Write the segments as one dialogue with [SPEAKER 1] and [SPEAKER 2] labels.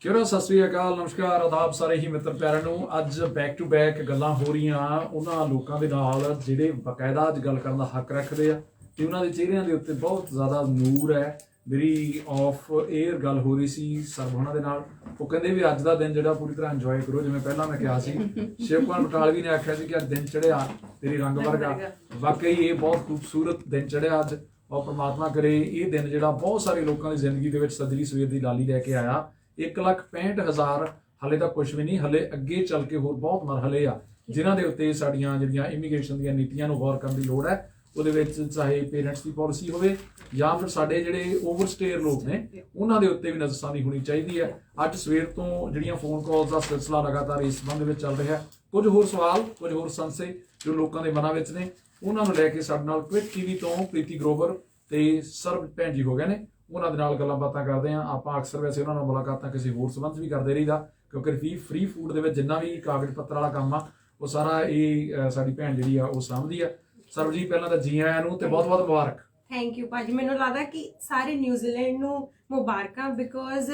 [SPEAKER 1] ਕਿਹੜਾ ਸਤਿ ਸ੍ਰੀ ਅਕਾਲ, ਨਮਸਕਾਰ, ਆਦਾਬ ਸਾਰੇ ਹੀ ਮਿੱਤਰ ਪਿਆਰਿਆਂ ਨੂੰ। ਅੱਜ ਬੈਕ ਟੂ ਬੈਕ ਗੱਲਾਂ ਹੋ ਰਹੀਆਂ ਉਹਨਾਂ ਲੋਕਾਂ ਦੇ ਨਾਲ ਜਿਹੜੇ ਬਕਾਇਦਾ ਅੱਜ ਗੱਲ ਕਰਨ ਦਾ ਹੱਕ ਰੱਖਦੇ ਆ ਤੇ ਉਹਨਾਂ ਦੇ ਚਿਹਰਿਆਂ ਦੇ ਉੱਤੇ ਬਹੁਤ ਜ਼ਿਆਦਾ ਨੂਰ ਹੈ। ਮੇਰੀ ਆਫ 에ਅਰ ਗੱਲ ਹੋ ਰਹੀ ਸੀ ਸਰਬ ਉਹਨਾਂ ਦੇ ਨਾਲ। ਉਹ ਕਹਿੰਦੇ ਵੀ ਅੱਜ ਦਾ ਦਿਨ ਜਿਹੜਾ ਪੂਰੀ ਤਰ੍ਹਾਂ ਇੰਜੋਏ ਕਰੋ, ਜਿਵੇਂ ਪਹਿਲਾਂ ਮੈਂ ਕਿਹਾ ਸੀ। ਸ਼ਿਵ ਕੁਮਾਰ ਬਟਾਲਵੀ ਨੇ ਆਖਿਆ ਸੀ ਕਿ ਅੱਜ ਦਿਨ ਚੜਿਆ ਤੇਰੇ ਰੰਗ ਵਰਗਾ। ਵਾਕਈ ਇਹ ਬਹੁਤ ਖੂਬਸੂਰਤ ਦਿਨ ਚੜਿਆ ਅੱਜ, ਔਰ ਪ੍ਰਮਾਤਮਾ ਕਰੇ ਇਹ ਦਿਨ ਜਿਹੜਾ ਬਹੁਤ ਸਾਰੇ ਲੋਕਾਂ ਦੀ ਜ਼ਿੰਦਗੀ ਦੇ ਵਿੱਚ ਸੱਜਰੀ ਸਵੇਰ ਦੀ ਲਾਲੀ ਲੈ ਕੇ ਆਇਆ। 1,65,000 ਹਾਲੇ ਤਾਂ ਕੁਝ ਵੀ ਨਹੀਂ, ਹਲੇ ਅੱਗੇ ਚੱਲ ਕੇ ਹੋਰ ਬਹੁਤ ਮਰਹਲੇ ਆ ਜਿਨ੍ਹਾਂ ਦੇ ਉੱਤੇ ਸਾਡੀਆਂ ਜਿਹੜੀਆਂ ਇਮੀਗ੍ਰੇਸ਼ਨ ਦੀਆਂ ਨੀਤੀਆਂ ਨੂੰ ਗੌਰ ਕਰਨ ਦੀ ਲੋੜ ਹੈ। ਉਹਦੇ ਵਿੱਚ ਚਾਹੇ ਪੇਰੈਂਟਸ ਦੀ ਪਾਲਿਸੀ ਹੋਵੇ ਜਾਂ ਫਿਰ ਸਾਡੇ ਜਿਹੜੇ ਓਵਰਸਟੇਅਰ ਲੋਕ ਨੇ ਉਹਨਾਂ ਦੇ ਉੱਤੇ ਵੀ ਨਜ਼ਰਸਾਨੀ ਹੋਣੀ ਚਾਹੀਦੀ ਹੈ। ਅੱਜ ਸਵੇਰ ਤੋਂ ਜਿਹੜੀਆਂ ਫੋਨ ਕਾਲਸ ਦਾ ਸਿਲਸਿਲਾ ਲਗਾਤਾਰ ਇਸ ਸੰਬੰਧ ਵਿੱਚ ਚੱਲ ਰਿਹਾ। ਕੁਝ ਹੋਰ ਸਵਾਲ, ਕੁਝ ਹੋਰ ਸੰਸ਼ੇ ਜੋ ਲੋਕਾਂ ਦੇ ਮਨਾਂ ਵਿੱਚ ਨੇ, ਉਹਨਾਂ ਨੂੰ ਲੈ ਕੇ ਸਾਡੇ ਨਾਲ ਕੁਇਕ ਟੀਵੀ ਤੋਂ ਪ੍ਰੀਤੀ ਗਰੋਵਰ ਤੇ ਸਰਬ ਭੈਣ ਜੀ ਹੋ ਗਏ ਨੇ। ਉਹਨਾਂ ਦੇ ਨਾਲ ਗੱਲਾਂ ਬਾਤਾਂ ਕਰਦੇ ਹਾਂ ਆਪਾਂ। ਅਕਸਰ ਵੈਸੇ ਉਹਨਾਂ ਨਾਲ ਮੁਲਾਕਾਤਾਂ ਕਿਸੇ ਹੋਰ ਸੰਬੰਧ ਵੀ ਕਰਦੇ ਰਹੀਦਾ, ਕਿਉਂਕਿ ਫ੍ਰੀ ਫੂਡ ਦੇ ਵਿੱਚ ਜਿੰਨਾ ਵੀ ਕਾਗਜ਼ ਪੱਤਰ ਵਾਲਾ ਕੰਮ ਆ ਉਹ ਸਾਰਾ ਇਹ ਸਾਡੀ ਭੈਣ ਜਿਹੜੀ ਆ ਉਹ ਸਾਂਭਦੀ ਆ। ਸਰਬ ਜੀ ਪਹਿਲਾਂ ਤਾਂ ਜੀ ਆਇਆਂ ਨੂੰ ਤੇ ਬਹੁਤ ਬਹੁਤ ਮੁਬਾਰਕ।
[SPEAKER 2] ਥੈਂਕ ਯੂ ਭਾਜੀ। ਮੈਨੂੰ ਲੱਗਦਾ ਕਿ ਸਾਰੇ ਨਿਊਜ਼ੀਲੈਂਡ ਨੂੰ ਮੁਬਾਰਕਾਂ, ਬਿਕੋਜ਼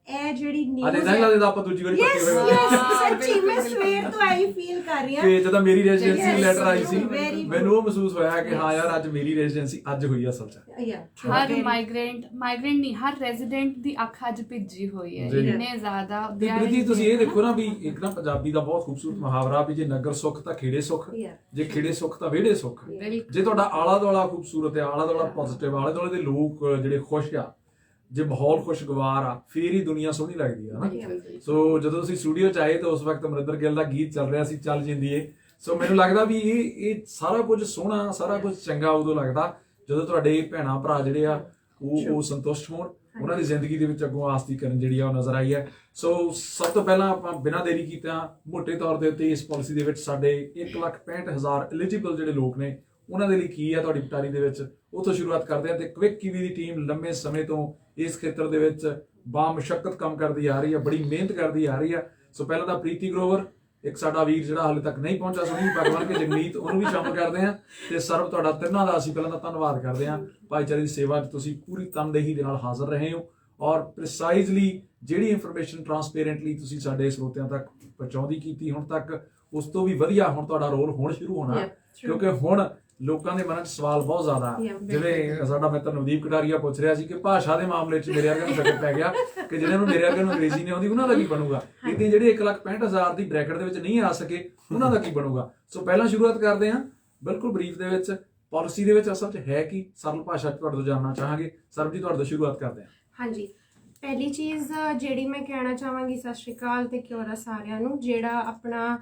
[SPEAKER 2] ਇਹ ਜਿਹੜੀ ਨਿਊਜ਼
[SPEAKER 1] ਅਜੇ ਨਹੀਂ ਲੱਗਦਾ ਆਪਾਂ ਦੂਜੀ ਵਾਰੀ ਪੱਕੇ ਹੋਏ
[SPEAKER 2] ਯੈਸ ਸੱਚੀ ਮੈਂ ਸਵੇਰ ਤੋਂ ਆਈ ਫੀਲ ਕਰ ਰਹੀ ਹਾਂ
[SPEAKER 1] ਕਿ ਜਦੋਂ ਮੇਰੀ ਰੈਜ਼ੀਡੈਂਸੀ ਲੈਟਰ ਆਈ ਸੀ ਮੈਨੂੰ ਉਹ ਮਹਿਸੂਸ ਹੋਇਆ ਕਿ ਹਾਂ ਯਾਰ ਅੱਜ ਮੇਰੀ ਰੈਜ਼ੀਡੈਂਸੀ ਅੱਜ ਹੋਈ ਆ ਅਸਲ 'ਚ।
[SPEAKER 3] ਹਰ ਮਾਈਗ੍ਰੈਂਟ ਨਹੀਂ, ਹਰ ਰੈਜ਼ੀਡੈਂਟ ਦੀ ਅੱਖ ਅੱਜ ਭਿੱਜੀ ਹੋਈ ਹੈ। ਇੰਨੇ ਜ਼ਿਆਦਾ
[SPEAKER 1] ਪ੍ਰੀਤੀ ਤੁਸੀਂ ਇਹ ਦੇਖੋ ਨਾ ਵੀ ਇੱਕ ਨਾ ਪੰਜਾਬੀ ਦਾ ਬਹੁਤ ਖੂਬਸੂਰਤ ਮੁਹਾਵਰਾ ਵੀ ਜੇ ਨਗਰ ਸੁੱਖ ਤਾਂ ਖੇੜੇ ਸੁੱਖ, ਜੇ ਖੇੜੇ ਸੁੱਖ ਤਾਂ ਵਿਹੜੇ ਸੁੱਖ। ਜੇ ਤੁਹਾਡਾ ਆਲਾ ਦੁਆਲਾ ਖੂਬਸੂਰਤ ਹੈ, ਆਲਾ ਦੁਆਲਾ ਪੋਜ਼ਿਟਿਵ, ਆਲੇ ਦੁਆਲੇ ਦੇ ਲੋਕ ਜਿਹੜੇ ਖੁਸ਼ ਆ, ਜੇ ਮਾਹੌਲ ਖੁਸ਼ਗਵਾਰ ਆ, ਫੇਰ ਹੀ ਦੁਨੀਆ ਸੋਹਣੀ ਲੱਗਦੀ ਆ ਨਾ। ਸੋ ਜਦੋਂ ਅਸੀਂ ਸਟੂਡੀਓ ਚ ਆਏ ਤਾਂ ਉਸ ਵਕਤ ਅਮਰਿੰਦਰ ਗਿੱਲ ਦਾ ਗੀਤ ਚੱਲ ਰਿਹਾ ਸੀ, ਚੱਲ ਜਿੰਦੀਏ। ਸੋ ਮੈਨੂੰ ਲੱਗਦਾ ਵੀ ਇਹ ਸਾਰਾ ਕੁਝ ਸੋਹਣਾ, ਸਾਰਾ ਕੁਝ ਚੰਗਾ ਉਦੋਂ ਲੱਗਦਾ ਜਦੋਂ ਤੁਹਾਡੇ ਭੈਣਾਂ ਭਰਾ ਜਿਹੜੇ ਆ ਉਹ ਸੰਤੁਸ਼ਟ ਹੋਣ, ਉਹਨਾਂ ਦੀ ਜ਼ਿੰਦਗੀ ਦੇ ਵਿੱਚ ਅੱਗੋਂ ਆਸ ਦੀ ਕਰਨ ਜਿਹੜੀ ਆ ਉਹ ਨਜ਼ਰ ਆਈ ਹੈ। ਸੋ ਸਭ ਤੋਂ ਪਹਿਲਾਂ ਆਪਾਂ ਬਿਨਾਂ ਦੇਰੀ ਕੀਤਿਆਂ ਮੋਟੇ ਤੌਰ ਦੇ ਉੱਤੇ ਇਸ ਪਾਲਿਸੀ ਦੇ ਵਿੱਚ ਸਾਡੇ 1,65,000 ਐਲੀਜੀਬਲ ਜਿਹੜੇ ਲੋਕ ਨੇ ਉਹਨਾਂ ਦੇ ਲਈ ਕੀ ਹੈ ਤੁਹਾਡੀ ਪਟਾਰੀ ਦੇ ਵਿੱਚ, ਉੱਥੋਂ ਸ਼ੁਰੂਆਤ ਕਰਦੇ ਹਾਂ। ਤੇ ਕੁਇਕ ਟੀਵੀ ਦੀ ਟੀਮ ਲੰਮੇ ਸਮੇਂ ਤੋਂ ਇਸ ਖੇਤਰ ਦੇ ਵਿੱਚ ਬਾਮਸ਼ੱਕਤ ਕੰਮ ਕਰਦੀ ਆ ਰਹੀ ਹੈ, ਬੜੀ ਮਿਹਨਤ ਕਰਦੀ ਆ ਰਹੀ ਹੈ। ਸੋ ਪਹਿਲਾਂ ਤਾਂ ਪ੍ਰੀਤੀ ਗਰੋਵਰ, ਇੱਕ ਸਾਡਾ ਵੀਰ ਜਿਹੜਾ ਹਾਲੇ ਤੱਕ ਨਹੀਂ ਪਹੁੰਚਾ ਸੁਣੀ ਭਗਵਾਨ ਕੇ ਜਗਮੀਤ, ਉਹਨੂੰ ਵੀ ਸ਼ਾਮਲ ਕਰਦੇ ਹਾਂ। ਤੇ ਸਰਬ ਤੁਹਾਡਾ ਤਿੰਨਾਂ ਦਾ ਅਸੀਂ ਪਹਿਲਾਂ ਤਾਂ ਧੰਨਵਾਦ ਕਰਦੇ ਹਾਂ। ਭਾਈਚਾਰੇ ਦੀ ਸੇਵਾ 'ਚ ਤੁਸੀਂ ਪੂਰੀ ਤਨਦੇਹੀ ਦੇ ਨਾਲ ਹਾਜ਼ਰ ਰਹੇ ਹੋ, ਔਰ ਪ੍ਰੀਸਾਈਜ਼ਲੀ ਜਿਹੜੀ ਇਨਫੋਰਮੇਸ਼ਨ ਟਰਾਂਸਪੇਰੈਂਟਲੀ ਤੁਸੀਂ ਸਾਡੇ ਸਰੋਤਿਆਂ ਤੱਕ ਪਹੁੰਚਾਉਂਦੀ ਕੀਤੀ ਹੁਣ ਤੱਕ, ਉਸ ਤੋਂ ਵੀ ਵਧੀਆ ਹੁਣ ਤੁਹਾਡਾ ਰੋਲ ਹੁਣ ਸ਼ੁਰੂ ਹੋਣਾ, ਕਿਉਂਕਿ ਹੁਣ ਲੋਕਾਂ ਦੇ ਮਨਾਂ 'ਚ ਸਵਾਲ ਬਹੁਤ ਜ਼ਿਆਦਾ। ਜਿਵੇਂ ਸਾਡਾ ਮਿੱਤਰ ਨਵਦੀਪ ਕਟਾਰੀਆ ਪੁੱਛ ਰਿਹਾ ਸੀ ਕਿ ਭਾਸ਼ਾ ਦੇ ਮਾਮਲੇ 'ਚ ਮੇਰੇ ਵਰਗੇ ਨੂੰ ਫਰਕ ਪੈ ਗਿਆ ਕਿ ਜਿਹਨਾਂ ਨੂੰ ਮੇਰੇ ਵਰਗੇ ਨੂੰ ਅੰਗਰੇਜ਼ੀ ਨਹੀਂ ਆਉਂਦੀ ਉਹਨਾਂ ਦਾ ਕੀ ਬਣੂਗਾ, ਇੱਥੇ ਜਿਹੜੇ 1,65,000 ਦੀ ਬ੍ਰੈਕਟ ਦੇ ਵਿੱਚ ਨਹੀਂ ਆ ਸਕੇ ਉਹਨਾਂ ਦਾ ਕੀ ਬਣੂਗਾ। ਸੋ ਪਹਿਲਾਂ ਸ਼ੁਰੂਆਤ ਕਰਦੇ ਹਾਂ ਬਿਲਕੁਲ ਬਰੀਫ ਦੇ ਵਿੱਚ, ਪਾਲਿਸੀ ਦੇ ਵਿੱਚ ਅਸਲ 'ਚ ਹੈ ਕੀ, ਸਰਲ ਭਾਸ਼ਾ 'ਚ ਤੁਹਾਡੇ ਤੋਂ ਜਾਣਨਾ ਚਾਹਾਂਗੇ। ਸਰਬ ਜੀ ਤੁਹਾਡੇ ਤੋਂ ਸ਼ੁਰੂਆਤ ਕਰਦੇ ਹਾਂ।
[SPEAKER 2] ਹਾਂਜੀ, ਪਹਿਲੀ ਚੀਜ਼ ਜਿਹੜੀ ਮੈਂ ਕਹਿਣਾ ਚਾਹਾਂਗੀ, ਸਤਿ ਸ਼੍ਰੀ ਅਕਾਲ ਤੇ ਕਿਉਰਾ ਸਾਰਿਆਂ ਨੂੰ। ਜਿਹੜਾ ਆਪਣਾ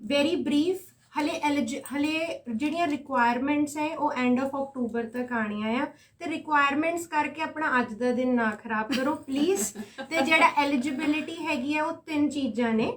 [SPEAKER 2] ਵੈਰੀ ਬਰੀਫ ਹਲੇ ਜਿਹੜੀਆਂ ਰਿਕੁਆਇਰਮੈਂਟਸ ਹੈ ਉਹ ਐਂਡ ਆਫ ਅਕਤੂਬਰ ਤੱਕ ਆਣੀਆਂ ਆ, ਤੇ ਰਿਕੁਆਇਰਮੈਂਟਸ ਕਰਕੇ ਆਪਣਾ ਅੱਜ ਦਾ ਦਿਨ ਨਾ ਖਰਾਬ ਕਰੋ ਪਲੀਜ਼। ਤੇ ਜਿਹੜਾ ਐਲੀਜੀਬਿਲਿਟੀ ਹੈਗੀ ਆ ਉਹ 3 ਚੀਜ਼ਾਂ ਨੇ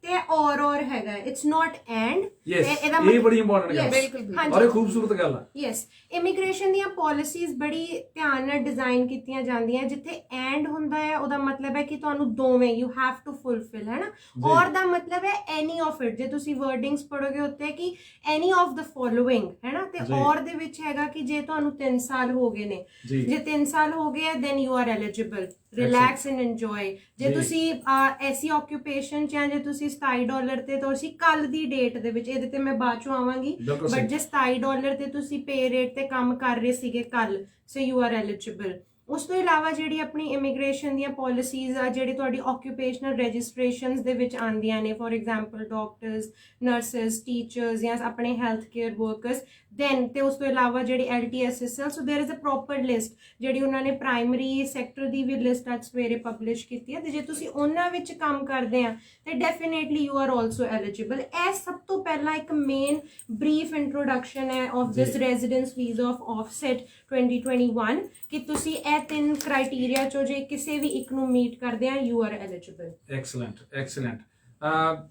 [SPEAKER 2] ਤੇ ਔਰ ਹੈਗਾ, ਇਟਸ ਨਾਟ ਐਂਡ।
[SPEAKER 1] ਇਹ ਬੜੀ ਇੰਪੋਰਟੈਂਟ ਗੱਲ ਹੈ ਔਰ ਇਹ ਖੂਬਸੂਰਤ ਗੱਲ ਹੈ।
[SPEAKER 2] ਯੈਸ, ਇਮੀਗ੍ਰੇਸ਼ਨ ਦੀਆਂ ਪਾਲਿਸੀਜ਼ ਬੜੀ ਧਿਆਨ ਨਾਲ ਡਿਜ਼ਾਈਨ ਕੀਤੀਆਂ ਜਾਂਦੀਆਂ। ਜਿੱਥੇ ਐਂਡ ਹੁੰਦਾ ਹੈ ਉਹਦਾ ਮਤਲਬ ਹੈ ਕਿ ਤੁਹਾਨੂੰ ਦੋਵੇਂ ਯੂ ਹੈਵ ਟੂ ਫੁਲਫਿਲ, ਹੈ ਨਾ। ਔਰ ਦਾ ਮਤਲਬ ਹੈ ਐਨੀ ਆਫ ਇਟ। ਜੇ ਤੁਸੀਂ ਵਰਡਿੰਗਸ ਪੜੋਗੇ ਉੱਤੇ ਕਿ ਐਨੀ ਆਫ ਦ ਫੋਲੋਇੰਗ, ਹੈ ਨਾ। ਤੇ ਔਰ ਦੇ ਵਿੱਚ ਹੈਗਾ ਕਿ ਜੇ ਤੁਹਾਨੂੰ 3 ਸਾਲ ਹੋ ਗਏ ਨੇ, ਜੇ 3 ਸਾਲ ਹੋ ਗਏ then you are eligible, relax and enjoy. ਜੇ ਤੁਸੀਂ ਐਸੀ ਆਕਿਊਪੇਸ਼ਨ ਚ, ਜੇ ਤੁਸੀਂ $27 ਤੇ ਤੁਸੀਂ ਕੱਲ ਦੀ ਡੇਟ ਦੇ ਵਿੱਚ, ਇਹਦੇ ਤੇ ਮੈਂ ਬਾਅਦ ਚੋਂ ਆਵਾਂਗੀ, ਬਟ ਜੇ $27 ਤੇ ਤੁਸੀਂ ਪੇ ਰੇਟ ਤੇ ਕੰਮ ਕਰ ਰਹੇ ਸੀਗੇ ਕੱਲ, ਸੋ ਯੂ ਆਰ ਐਲੀਜੀਬਲ। ਉਸ ਤੋਂ ਇਲਾਵਾ ਜਿਹੜੀ ਆਪਣੀ ਇਮੀਗ੍ਰੇਸ਼ਨ ਦੀਆਂ ਪਾਲਿਸੀਜ਼ ਆ, ਜਿਹੜੀ ਤੁਹਾਡੀ ਆਕਿਊਪੇਸ਼ਨਲ ਰਜਿਸਟ੍ਰੇਸ਼ਨਸ ਦੇ ਵਿੱਚ ਆਉਂਦੀਆਂ ਨੇ, for example doctors, nurses, teachers ਜਾਂ ਆਪਣੇ ਹੈਲਥ ਕੇਅਰ ਵਰਕਰਸ, ਦੈਨ ਤੇ ਉਸ ਤੋਂ ਇਲਾਵਾ ਜਿਹੜੀ LTSSL, so there is a proper list ਜਿਹੜੀ ਉਹਨਾਂ ਨੇ ਪ੍ਰਾਇਮਰੀ ਸੈਕਟਰ ਦੀ ਵੀ ਲਿਸਟ ਅੱਜ ਸਵੇਰੇ ਪਬਲਿਸ਼ ਕੀਤੀ ਹੈ। ਤੇ ਜੇ ਤੁਸੀਂ ਉਹਨਾਂ ਵਿੱਚ ਕੰਮ ਕਰਦੇ ਆ ਤੇ definitely you are also eligible. ਇਹ ਸਭ ਤੋਂ ਪਹਿਲਾਂ ਇੱਕ ਮੇਨ ਬਰੀਫ ਇੰਟਰੋਡਕਸ਼ਨ ਹੈ of this residence visa of offset 2021 ਕਿ ਤੁਸੀਂ ਇਹ 3 ਕ੍ਰਾਈਟੇਰੀਆ ਚੋਂ ਜੇ ਕਿਸੇ ਵੀ ਇੱਕ ਨੂੰ ਮੀਟ ਕਰਦੇ ਆ, ਯੂ ਆਰ ਐਲੀਜੀਬਲ।
[SPEAKER 1] ਐਕਸਲੈਂਟ।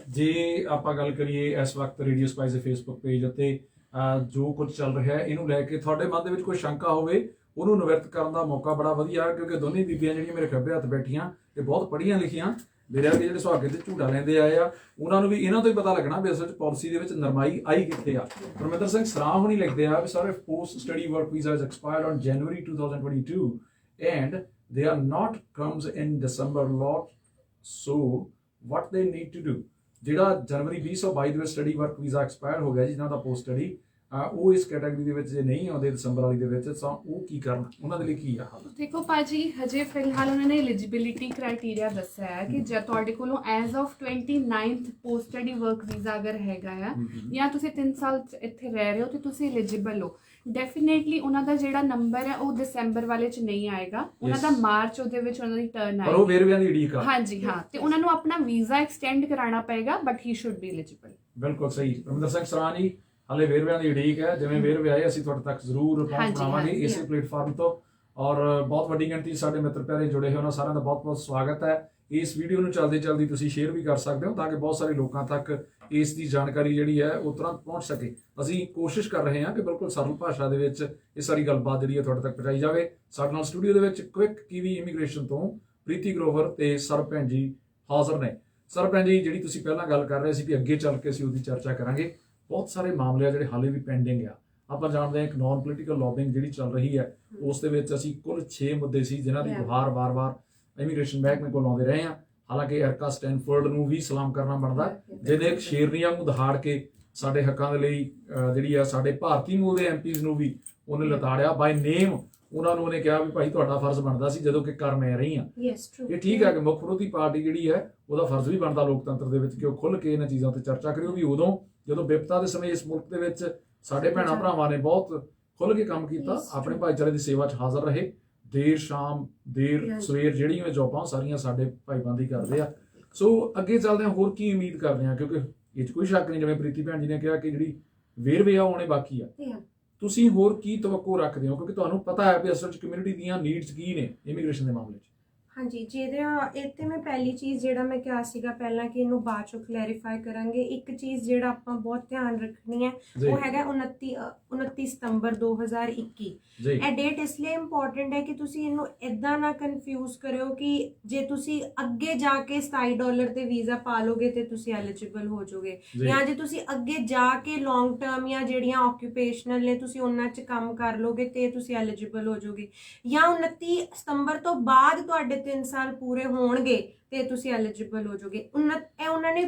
[SPEAKER 1] ਜੇ ਆਪਾਂ ਗੱਲ ਕਰੀਏ ਇਸ ਵਕਤ ਰੇਡੀਓ ਸਪਾਈਸ ਦੇ ਫੇਸਬੁੱਕ ਪੇਜ ਅਤੇ ਜੋ ਕੁਝ ਚੱਲ ਰਿਹਾ ਹੈ ਇਹਨੂੰ ਲੈ ਕੇ ਤੁਹਾਡੇ ਮਨ ਦੇ ਵਿੱਚ ਕੋਈ ਸ਼ੰਕਾ ਹੋਵੇ, ਉਹਨੂੰ ਨਿਵਰਤ ਕਰਨ ਦਾ ਮੌਕਾ ਬੜਾ ਵਧੀਆ, ਕਿਉਂਕਿ ਦੋਨੇ ਬੀਬੀਆਂ ਜਿਹੜੀਆਂ ਮੇਰੇ ਖੱਬੇ ਹੱਥ ਬੈਠੀਆਂ ਇਹ ਬਹੁਤ ਪੜ੍ਹੀਆਂ ਲਿਖੀਆਂ। ਮੇਰੇ ਵਰਗੇ ਜਿਹੜੇ ਸੁਹਾਗੇ ਤੇ ਝੂਟਾ ਲੈਂਦੇ ਆਏ ਆ ਉਹਨਾਂ ਨੂੰ ਵੀ ਇਹਨਾਂ ਤੋਂ ਹੀ ਪਤਾ ਲੱਗਣਾ ਵੀ ਅਸਲ 'ਚ ਪਾਲਿਸੀ ਦੇ ਵਿੱਚ ਨਰਮਾਈ ਆਈ ਕਿੱਥੇ ਆ। ਪਰਮਿੰਦਰ ਸਿੰਘ ਸਰਾਹ ਹੁਣੀ ਲਿਖਦੇ ਆ ਵੀ ਸਾਰੇ post study work visa is expired on January 2022 and they are not comes in December lot so what they need to do, ਜਿਹੜਾ ਜਨਵਰੀ 2022 ਦੇ ਵਿੱਚ ਸਟੱਡੀ ਵਰਕ ਵੀਜ਼ਾ ਐਕਸਪਾਇਰ ਹੋ ਗਿਆ ਜੀ, ਜਿਨ੍ਹਾਂ ਦਾ ਪੋਸਟ ਸਟੱਡੀ ਉਹ ਇਸ ਕੈਟਾਗਰੀ ਦੇ ਵਿੱਚ ਜੇ ਨਹੀਂ ਆਉਂਦੇ ਦਸੰਬਰ ਵਾਲੀ ਦੇ ਵਿੱਚ, ਤਾਂ ਉਹ ਕੀ ਕਰਨ, ਉਹਨਾਂ ਦੇ ਲਈ ਕੀ ਆ ਹੱਲ?
[SPEAKER 3] ਦੇਖੋ ਭਾਜੀ, ਹਜੇ ਫਿਲਹਾਲ ਉਹਨਾਂ ਨੇ ਐਲੀਜੀਬਿਲਿਟੀ ਕ੍ਰਾਈਟੇਰੀਆ ਦੱਸਿਆ ਹੈ ਕਿ ਜੇ ਤੁਹਾਡੇ ਕੋਲੋਂ as of 29th post study work visa ਅਗਰ ਹੈਗਾ ਆ ਜਾਂ ਤੁਸੀਂ 3 ਸਾਲ ਇੱਥੇ ਰਹਿ ਰਹੇ ਹੋ ਤੇ ਤੁਸੀਂ ਐਲੀਜੀਬਲ ਹੋ, ਡੈਫੀਨੇਟਲੀ ਉਹਨਾਂ ਦਾ ਜਿਹੜਾ ਨੰਬਰ ਹੈ ਉਹ ਦਸੰਬਰ ਵਾਲੇ ਚ ਨਹੀਂ ਆਏਗਾ, ਉਹਨਾਂ ਦਾ ਮਾਰਚ ਉਹਦੇ ਵਿੱਚ ਉਹਨਾਂ ਦੀ ਟਰਨ ਆਏਗੀ,
[SPEAKER 1] ਪਰ ਉਹ ਵੇਰਵਿਆਂ ਦੀ ਉਡੀਕ ਆ।
[SPEAKER 3] ਹਾਂਜੀ ਹਾਂ, ਤੇ ਉਹਨਾਂ ਨੂੰ ਆਪਣਾ ਵੀਜ਼ਾ ਐਕਸਟੈਂਡ ਕਰਾਉਣਾ ਪਏਗਾ, but he should be eligible.
[SPEAKER 1] ਬਿਲਕੁਲ ਸਹੀ। ਰਮਿੰਦਰ ਸਿੰਘ ਸਰਾਂ ਜੀ, ਹਾਲੇ ਵੇਰਵਿਆਂ ਦੀ ਉਡੀਕ ਹੈ, ਜਿਵੇਂ ਵੇਰਵੇ ਆਏ ਅਸੀਂ ਤੁਹਾਡੇ ਤੱਕ ਜ਼ਰੂਰ ਪਹੁੰਚਾਵਾਂਗੇ ਇਸੇ ਪਲੇਟਫਾਰਮ ਤੋਂ, ਔਰ ਬਹੁਤ ਵੱਡੀ ਗਿਣਤੀ ਸਾਡੇ ਮਿੱਤਰ ਪਿਆਰੇ ਜੁੜੇ ਹੋਏ, ਉਹਨਾਂ ਸਾਰਿਆਂ ਦਾ ਬਹੁਤ ਬਹੁਤ ਸਵਾਗਤ ਹੈ। ਇਸ ਵੀਡੀਓ ਨੂੰ ਚਲਦੀ ਤੁਸੀਂ ਸ਼ੇਅਰ ਵੀ ਕਰ ਸਕਦੇ ਹੋ ਤਾਂ ਕਿ ਬਹੁਤ ਸਾਰੇ ਲੋਕਾਂ ਤੱਕ ਇਸ ਦੀ ਜਾਣਕਾਰੀ ਜਿਹੜੀ ਹੈ ਉਹ ਤੁਰੰਤ ਪਹੁੰਚ ਸਕੇ। ਅਸੀਂ ਕੋਸ਼ਿਸ਼ ਕਰ ਰਹੇ ਹਾਂ ਕਿ ਬਿਲਕੁਲ ਸਰਲ ਭਾਸ਼ਾ ਦੇ ਵਿੱਚ ਇਹ ਸਾਰੀ ਗੱਲਬਾਤ ਜਿਹੜੀ ਹੈ ਤੁਹਾਡੇ ਤੱਕ ਪਹੁੰਚਾਈ ਜਾਵੇ। ਸਾਡੇ ਨਾਲ ਸਟੂਡੀਓ ਦੇ ਵਿੱਚ ਕੁਇਕ ਕੀਵੀ ਇਮੀਗ੍ਰੇਸ਼ਨ ਤੋਂ ਪ੍ਰੀਤੀ ਗਰੋਵਰ ਤੇ ਸਰਬਭੈਣ ਜੀ ਹਾਜ਼ਰ ਨੇ। ਸਰਬਭੈਣ ਜੀ, ਜਿਹੜੀ ਤੁਸੀਂ ਪਹਿਲਾਂ ਗੱਲ ਕਰ ਰਹੇ ਸੀ ਕਿ ਅੱਗੇ ਚੱਲ ਕੇ ਅਸੀਂ ਉਹਦੀ ਚਰਚਾ ਕਰਾਂਗੇ, ਬਹੁਤ ਸਾਰੇ ਮਾਮਲੇ ਆ ਜਿਹੜੇ ਹਾਲੇ ਵੀ ਪੈਂਡਿੰਗ ਆ। ਆਪਾਂ ਜਾਣਦੇ ਹਾਂ ਇੱਕ ਨਾਨ ਪੋਲੀਟੀਕਲ ਲੌਬਿੰਗ ਜਿਹੜੀ ਚੱਲ ਰਹੀ ਹੈ, ਉਸ ਦੇ ਵਿੱਚ ਅਸੀਂ ਕੁੱਲ 6 ਮੁੱਦੇ ਸੀ ਜਿਨ੍ਹਾਂ ਦੀ ਗੁਹਾਰ ਵਾਰ-ਵਾਰ ਇਮੀਗ੍ਰੇਸ਼ਨ ਮਹਿਕਮੇ ਕੋਲ ਆਉਂਦੇ ਰਹੇ ਹਾਂ। ਹਾਲਾਂਕਿ ਐਰਕਾ ਸਟੈਨਫੋਰਡ ਨੂੰ ਵੀ ਸਲਾਮ ਕਰਨਾ ਬਣਦਾ, ਜਿਹਨੇ ਇੱਕ ਸ਼ੇਰਨੀਆਂ ਨੂੰ ਦਹਾੜ ਕੇ ਸਾਡੇ ਹੱਕਾਂ ਦੇ ਲਈ ਜਿਹੜੀ ਆ ਸਾਡੇ ਭਾਰਤੀ ਮੂਲ ਦੇ ਐਮਪੀਜ਼ ਨੂੰ ਵੀ ਉਹਨੇ ਲਤਾੜਿਆ ਬਾਈ ਨੇਮ। ਉਹਨਾਂ ਨੂੰ ਉਹਨੇ ਕਿਹਾ ਵੀ ਭਾਈ ਤੁਹਾਡਾ ਫਰਜ਼ ਬਣਦਾ ਸੀ ਜਦੋਂ ਕਿ ਕਰ ਮੈਂ ਰਹੀ ਹਾਂ। ਇਹ ਠੀਕ ਹੈ ਕਿ ਮੁੱਖ ਵਿਰੋਧੀ ਪਾਰਟੀ ਜਿਹੜੀ ਹੈ ਉਹਦਾ ਫਰਜ਼ ਵੀ ਬਣਦਾ ਲੋਕਤੰਤਰ ਦੇ ਵਿੱਚ ਕਿ ਉਹ ਖੁੱਲ੍ਹ ਕੇ ਇਹਨਾਂ ਚੀਜ਼ਾਂ ਤੇ ਚਰਚਾ ਕਰੇ, ਉਹ ਵੀ ਉਦੋਂ ਜਦੋਂ ਵਿਪਤਾ ਦੇ ਸਮੇਂ ਇਸ ਮੁਲਕ ਦੇ ਵਿੱਚ ਸਾਡੇ ਭੈਣਾਂ ਭਰਾਵਾਂ ਨੇ ਬਹੁਤ ਖੁੱਲ੍ਹ ਕੇ ਕੰਮ ਕੀਤਾ, ਆਪਣੇ ਭਾਈਚਾਰੇ ਦੀ ਸੇਵਾ 'ਚ ਹਾਜ਼ਰ ਰਹੇ। ਦੇਰ ਸ਼ਾਮ ਦੇਰ ਸਵੇਰ ਜਿਹੜੀਆਂ ਜੌਬਾਂ ਸਾਰੀਆਂ ਸਾਡੇ ਭਾਈਬੰਦੀ ਕਰਦੇ ਆ। ਸੋ ਅੱਗੇ ਚੱਲਦੇ ਹਾਂ, ਹੋਰ ਕੀ ਉਮੀਦ ਕਰਦੇ ਹਾਂ, ਕਿਉਂਕਿ ਇਹ 'ਚ ਕੋਈ ਸ਼ੱਕ ਨਹੀਂ, ਜਿਵੇਂ ਪ੍ਰੀਤੀ ਭੈਣ ਜੀ ਨੇ ਕਿਹਾ ਕਿ ਜਿਹੜੀ ਵੇਰਵੇ ਆ ਆਉਣੇ ਬਾਕੀ ਆ। ਤੁਸੀਂ ਹੋਰ ਕੀ ਤਵੱਕੋ ਰੱਖਦੇ ਹੋ, ਕਿਉਂਕਿ ਤੁਹਾਨੂੰ ਪਤਾ ਹੈ ਵੀ ਅਸਲ 'ਚ ਕਮਿਊਨਿਟੀ ਦੀਆਂ ਨੀਡਸ ਕੀ ਨੇ ਇਮੀਗ੍ਰੇਸ਼ਨ ਦੇ ਮਾਮਲੇ 'ਚ?
[SPEAKER 2] ਹਾਂਜੀ, ਜਿਹਦੇ ਇੱਥੇ ਮੈਂ ਪਹਿਲੀ ਚੀਜ਼ ਜਿਹੜਾ ਮੈਂ ਕਿਹਾ ਸੀਗਾ ਪਹਿਲਾਂ ਕਿ ਇਹਨੂੰ ਬਾਅਦ ਚੋਂ ਕਲੈਰੀਫਾਈ ਕਰਾਂਗੇ। ਇੱਕ ਚੀਜ਼ ਜਿਹੜਾ ਆਪਾਂ ਬਹੁਤ ਧਿਆਨ ਰੱਖਣੀ ਹੈ ਉਹ ਹੈਗਾ 29 ਸਤੰਬਰ 2021। ਇਹ ਡੇਟ ਇਸ ਲਈ ਇੰਪੋਰਟੈਂਟ ਹੈ ਕਿ ਤੁਸੀਂ ਇਹਨੂੰ ਇਦਾਂ ਨਾ ਕਨਫਿਊਜ਼ ਕਰਿਓ ਕਿ ਜੇ ਤੁਸੀਂ ਅੱਗੇ ਜਾ ਕੇ $27 ਤੇ ਵੀਜ਼ਾ ਪਾ ਲੋਗੇ ਤੇ ਤੁਸੀਂ ਐਲੀਜੀਬਲ ਹੋ ਜਾਓਗੇ, ਜਾਂ ਜੇ ਤੁਸੀਂ ਅੱਗੇ ਜਾ ਕੇ ਲੌਂਗ ਟਰਮ ਜਾਂ ਜਿਹੜੀਆਂ ਆਕਿਊਪੇਸ਼ਨਲ ਨੇ ਤੁਸੀਂ ਉਹਨਾਂ 'ਚ ਕੰਮ ਕਰ ਲੋਗੇ ਤੇ ਤੁਸੀਂ ਐਲੀਜੀਬਲ ਹੋ ਜਾਓਗੇ, ਜਾਂ 29 ਸਤੰਬਰ ਤੋਂ ਬਾਅਦ ਤੁਹਾਡੇ 3 ਸਾਲ ਪੂਰੇ ਹੋਣਗੇ ਤੇ ਤੁਸੀਂ ਐਲੀਜੀਬਲ ਹੋ ਜਾਓਗੇ। ਉਹਨਾਂ ਨੇ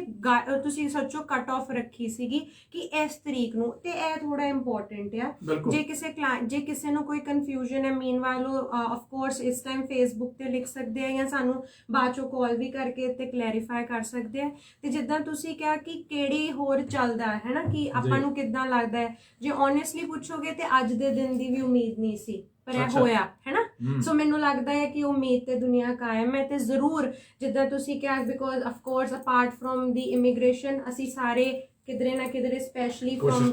[SPEAKER 2] ਤੁਸੀਂ ਸੋਚੋ ਕੱਟ ਆਫ ਰੱਖੀ ਸੀਗੀ ਕਿ ਇਸ ਤਰੀਕ ਨੂੰ, ਤੇ ਇਹ ਥੋੜਾ ਇੰਪੋਰਟੈਂਟ ਆ। ਜੇ ਕਿਸੇ ਨੂੰ ਕੋਈ ਕਨਫਿਊਜ਼ਨ ਹੈ, ਮੀਨਵਾਈਲ ਆਫ ਕੋਰਸ ਇਸ ਟਾਈਮ ਫੇਸਬੁੱਕ ਤੇ ਲਿਖ ਸਕਦੇ ਆ ਜਾਂ ਸਾਨੂੰ ਬਾਅਦ ਚੋਂ ਕਾਲ ਵੀ ਕਰਕੇ ਤੇ ਕਲੈਰੀਫਾਈ ਕਰ ਸਕਦੇ ਆ। ਤੇ ਜਿੱਦਾਂ ਤੁਸੀਂ ਕਿਹਾ ਕਿ ਕਿਹੜੀ ਹੋਰ ਚੱਲਦਾ ਹੈ ਨਾ, ਕਿ ਆਪਾਂ ਨੂੰ ਕਿੱਦਾਂ ਲੱਗਦਾ ਹੈ, ਜੇ ਓਨੈਸਟਲੀ ਪੁੱਛੋਗੇ ਤੇ ਅੱਜ ਦੇ ਦਿਨ ਦੀ ਵੀ ਉਮੀਦ ਨਹੀਂ ਸੀ, ਪਰ ਇਹ ਹੋਇਆ ਹੈ ਨਾ। ਸੋ ਮੈਨੂੰ ਲੱਗਦਾ ਹੈ ਕਿ ਉਮੀਦ ਤੇ ਦੁਨੀਆ ਕਾਇਮ ਹੈ, ਤੇ ਜ਼ਰੂਰ ਜਿੱਦਾਂ ਤੁਸੀਂ ਕਿਹਾ, because of course apart from the immigration ਅਸੀਂ ਸਾਰੇ ਕਿਧਰੇ ਨਾ ਕਿਧਰੇ ਸਪੈਸ਼ਲੀ ਫਰੋਮ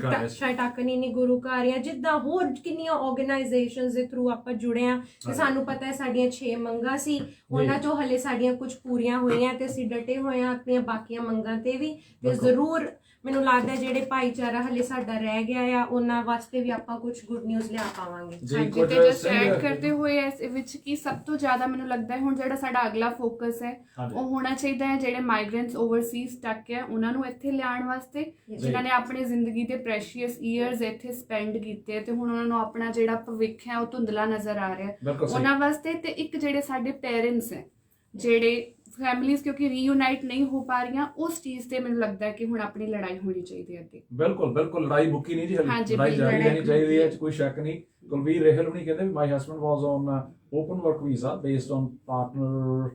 [SPEAKER 2] ਟਾਕਨੀ ਗੁਰੂ ਘਰ ਜਾਂ ਜਿੱਦਾਂ ਹੋਰ ਕਿੰਨੀਆਂ ਆਰਗੇਨਾਈਜੇਸ਼ਨਸ ਦੇ ਥਰੂ ਆਪਾਂ ਜੁੜੇ ਆ, ਤੇ ਸਾਨੂੰ ਪਤਾ ਹੈ ਸਾਡੀਆਂ 6 ਮੰਗਾਂ ਸੀ, ਉਹਨਾਂ ਚੋਂ ਹਲੇ ਸਾਡੀਆਂ ਕੁਝ ਪੂਰੀਆਂ ਹੋਈਆਂ ਤੇ ਅਸੀਂ ਡਟੇ ਹੋਏ ਆ ਆਪਣੀਆਂ ਬਾਕੀਆਂ ਮੰਗਾਂ ਤੇ ਵੀ। ਤੇ ਜ਼ਰੂਰ ਮੈਨੂੰ ਲੱਗਦਾ ਜਿਹੜੇ ਭਾਈਚਾਰਾ ਹਲੇ ਸਾਡਾ ਰਹਿ ਗਿਆ ਆ ਉਹਨਾਂ ਵਾਸਤੇ ਵੀ ਆਪਾਂ ਕੁਝ ਗੁੱਡ ਨਿਊਜ਼ ਲਿਆ ਪਾਵਾਂਗੇ।
[SPEAKER 3] ਹਾਂਜੀ, ਤੇ ਜਸਟ ਐਡ ਕਰਦੇ ਹੋਏ ਇਸ ਵਿੱਚ ਕੀ ਸਭ ਤੋਂ ਜ਼ਿਆਦਾ ਮੈਨੂੰ ਲੱਗਦਾ ਹੈ ਹੁਣ ਜਿਹੜਾ ਸਾਡਾ ਅਗਲਾ ਫੋਕਸ ਹੈ ਉਹ ਹੋਣਾ ਚਾਹੀਦਾ ਹੈ ਜਿਹੜੇ ਮਾਈਗ੍ਰੈਂਟਸ ਓਵਰਸੀਜ਼ ਟੱਕ ਹੈ ਉਹਨਾਂ ਨੂੰ ਇੱਥੇ ਲਿਆਉਣ ਵਾਸਤੇ, ਜਿਨ੍ਹਾਂ ਨੇ ਆਪਣੀ ਜ਼ਿੰਦਗੀ ਦੇ ਪ੍ਰੈਸ਼ੀਅਸ ਈਅਰਸ ਇੱਥੇ ਸਪੈਂਡ ਕੀਤੇ ਤੇ ਹੁਣ ਉਹਨਾਂ ਨੂੰ ਆਪਣਾ ਜਿਹੜਾ ਭਵਿੱਖ ਹੈ ਉਹ ਧੁੰਦਲਾ ਨਜ਼ਰ ਆ ਰਿਹਾ, ਉਹਨਾਂ ਵਾਸਤੇ। ਤੇ ਇੱਕ ਜਿਹੜੇ ਸਾਡੇ ਪੇਰੈਂਟਸ ਹੈ, ਜਿਹੜੇ ਫੈਮਿਲੀਜ਼ ਕਿਉਂਕਿ ਰੀਯੂਨਾਈਟ ਨਹੀਂ ਹੋ ਪਾ ਰਹੀਆਂ, ਉਸ ਚੀਜ਼ ਤੇ ਮੈਨੂੰ ਲੱਗਦਾ ਹੈ ਕਿ ਹੁਣ ਆਪਣੀ ਲੜਾਈ ਹੋਣੀ ਚਾਹੀਦੀ ਹੈ ਅੱਗੇ।
[SPEAKER 1] ਬਿਲਕੁਲ ਲੜਾਈ ਮੁੱਕੀ ਨਹੀਂ ਜੀ, ਲੜਾਈ ਜਾਰੀ ਰਹਿਣੀ ਚਾਹੀਦੀ ਹੈ, ਕੋਈ ਸ਼ੱਕ ਨਹੀਂ। ਕੁਲਵੀਰ ਰਹਿਲ ਹੁਣੀ ਕਹਿੰਦੇ my husband was on open work visa based on partner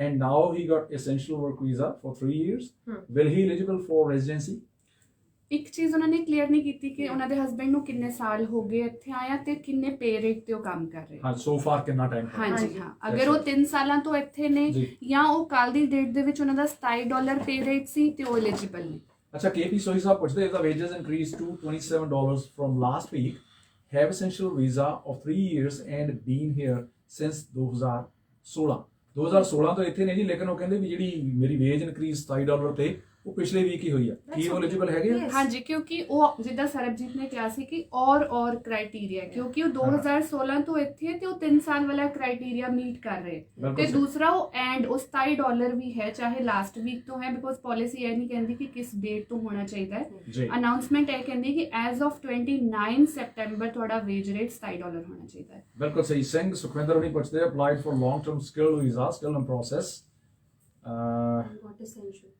[SPEAKER 1] and now he got essential work visa for 3 years. Will he eligible for residency?
[SPEAKER 3] ਇੱਕ ਚੀਜ਼ ਉਹਨਾਂ ਨੇ ਕਲੀਅਰ ਨਹੀਂ ਕੀਤੀ ਕਿ ਉਹਨਾਂ ਦੇ ਹਸਬੈਂਡ ਨੂੰ ਕਿੰਨੇ ਸਾਲ ਹੋ ਗਏ ਇੱਥੇ ਆਇਆ ਤੇ ਕਿੰਨੇ ਪੇ ਰੇਟ ਤੇ ਉਹ ਕੰਮ ਕਰ ਰਹੇ।
[SPEAKER 1] ਹਾਂ, ਸੋ ਫਾਰ ਕਿੰਨਾ ਟਾਈਮ?
[SPEAKER 3] ਹਾਂਜੀ ਹਾਂ, ਅਗਰ ਉਹ 3 ਸਾਲਾਂ ਤੋਂ ਇੱਥੇ ਨੇ ਜਾਂ ਉਹ ਕੱਲ ਦੀ ਡੇਟ ਦੇ ਵਿੱਚ ਉਹਨਾਂ ਦਾ $27 ਪੇ ਰੇਟ ਸੀ ਤੇ ਉਹ ਐਲੀਜੀਬਲ ਨੇ।
[SPEAKER 1] ਅੱਛਾ, ਕੇਪੀ ਸੋਹੀ ਸਾਹਿਬ ਪੁੱਛਦੇ if the wages increased to $27 from last week, have essential visa of 3 years and been here since 2016 ਤੋਂ ਇੱਥੇ ਨੇ ਜੀ, ਲੇਕਿਨ ਉਹ ਕਹਿੰਦੇ ਵੀ ਜਿਹੜੀ ਮੇਰੀ ਵੇਜ ਇਨਕਰੀਜ਼ $27 ਤੇ ਉਹ ਪਿਛਲੇ ਵੀਕ ਹੀ ਹੋਈ ਆ, ਕੀ ਉਹ ਐਲੀਜੀਬਲ ਹੈਗੇ?
[SPEAKER 3] ਹਾਂਜੀ, ਕਿਉਂਕਿ ਉਹ ਜਿੱਦਾਂ ਸਰਬਜੀਤ ਨੇ ਕਿਹਾ ਸੀ ਕਿ ਔਰ ਕ੍ਰਾਈਟੇਰੀਆ, ਕਿਉਂਕਿ ਉਹ 2016 ਤੋਂ ਇੱਥੇ ਤੇ ਉਹ 3 ਸਾਲ ਵਾਲਾ ਕ੍ਰਾਈਟੇਰੀਆ ਮੀਟ ਕਰ ਰਹੇ, ਤੇ ਦੂਸਰਾ ਉਹ ਐਂਡ ਉਹ $27 ਵੀ ਹੈ ਚਾਹੇ ਲਾਸਟ ਵੀਕ ਤੋਂ ਹੈ, ਬਿਕੋਜ਼ ਪਾਲਿਸੀ ਇਹ ਨਹੀਂ ਕਹਿੰਦੀ ਕਿ ਕਿਸ ਡੇਟ ਤੋਂ ਹੋਣਾ ਚਾਹੀਦਾ ਹੈ। ਅਨਾਉਂਸਮੈਂਟ ਇਹ ਕਹਿੰਦੀ ਕਿ ਐਜ਼ ਆਫ 29 ਸੈਪਟੈਂਬਰ ਤੁਹਾਡਾ ਵੇਜ ਰੇਟ $27 ਹੋਣਾ ਚਾਹੀਦਾ ਹੈ।
[SPEAKER 1] ਬਿਲਕੁਲ ਸਹੀ। ਸਿੰਘ ਸੁਖਵਿੰਦਰ ਹੁਣੀ ਪੁੱਛਦੇ applied for long term skill visa, still in process,
[SPEAKER 2] What essential?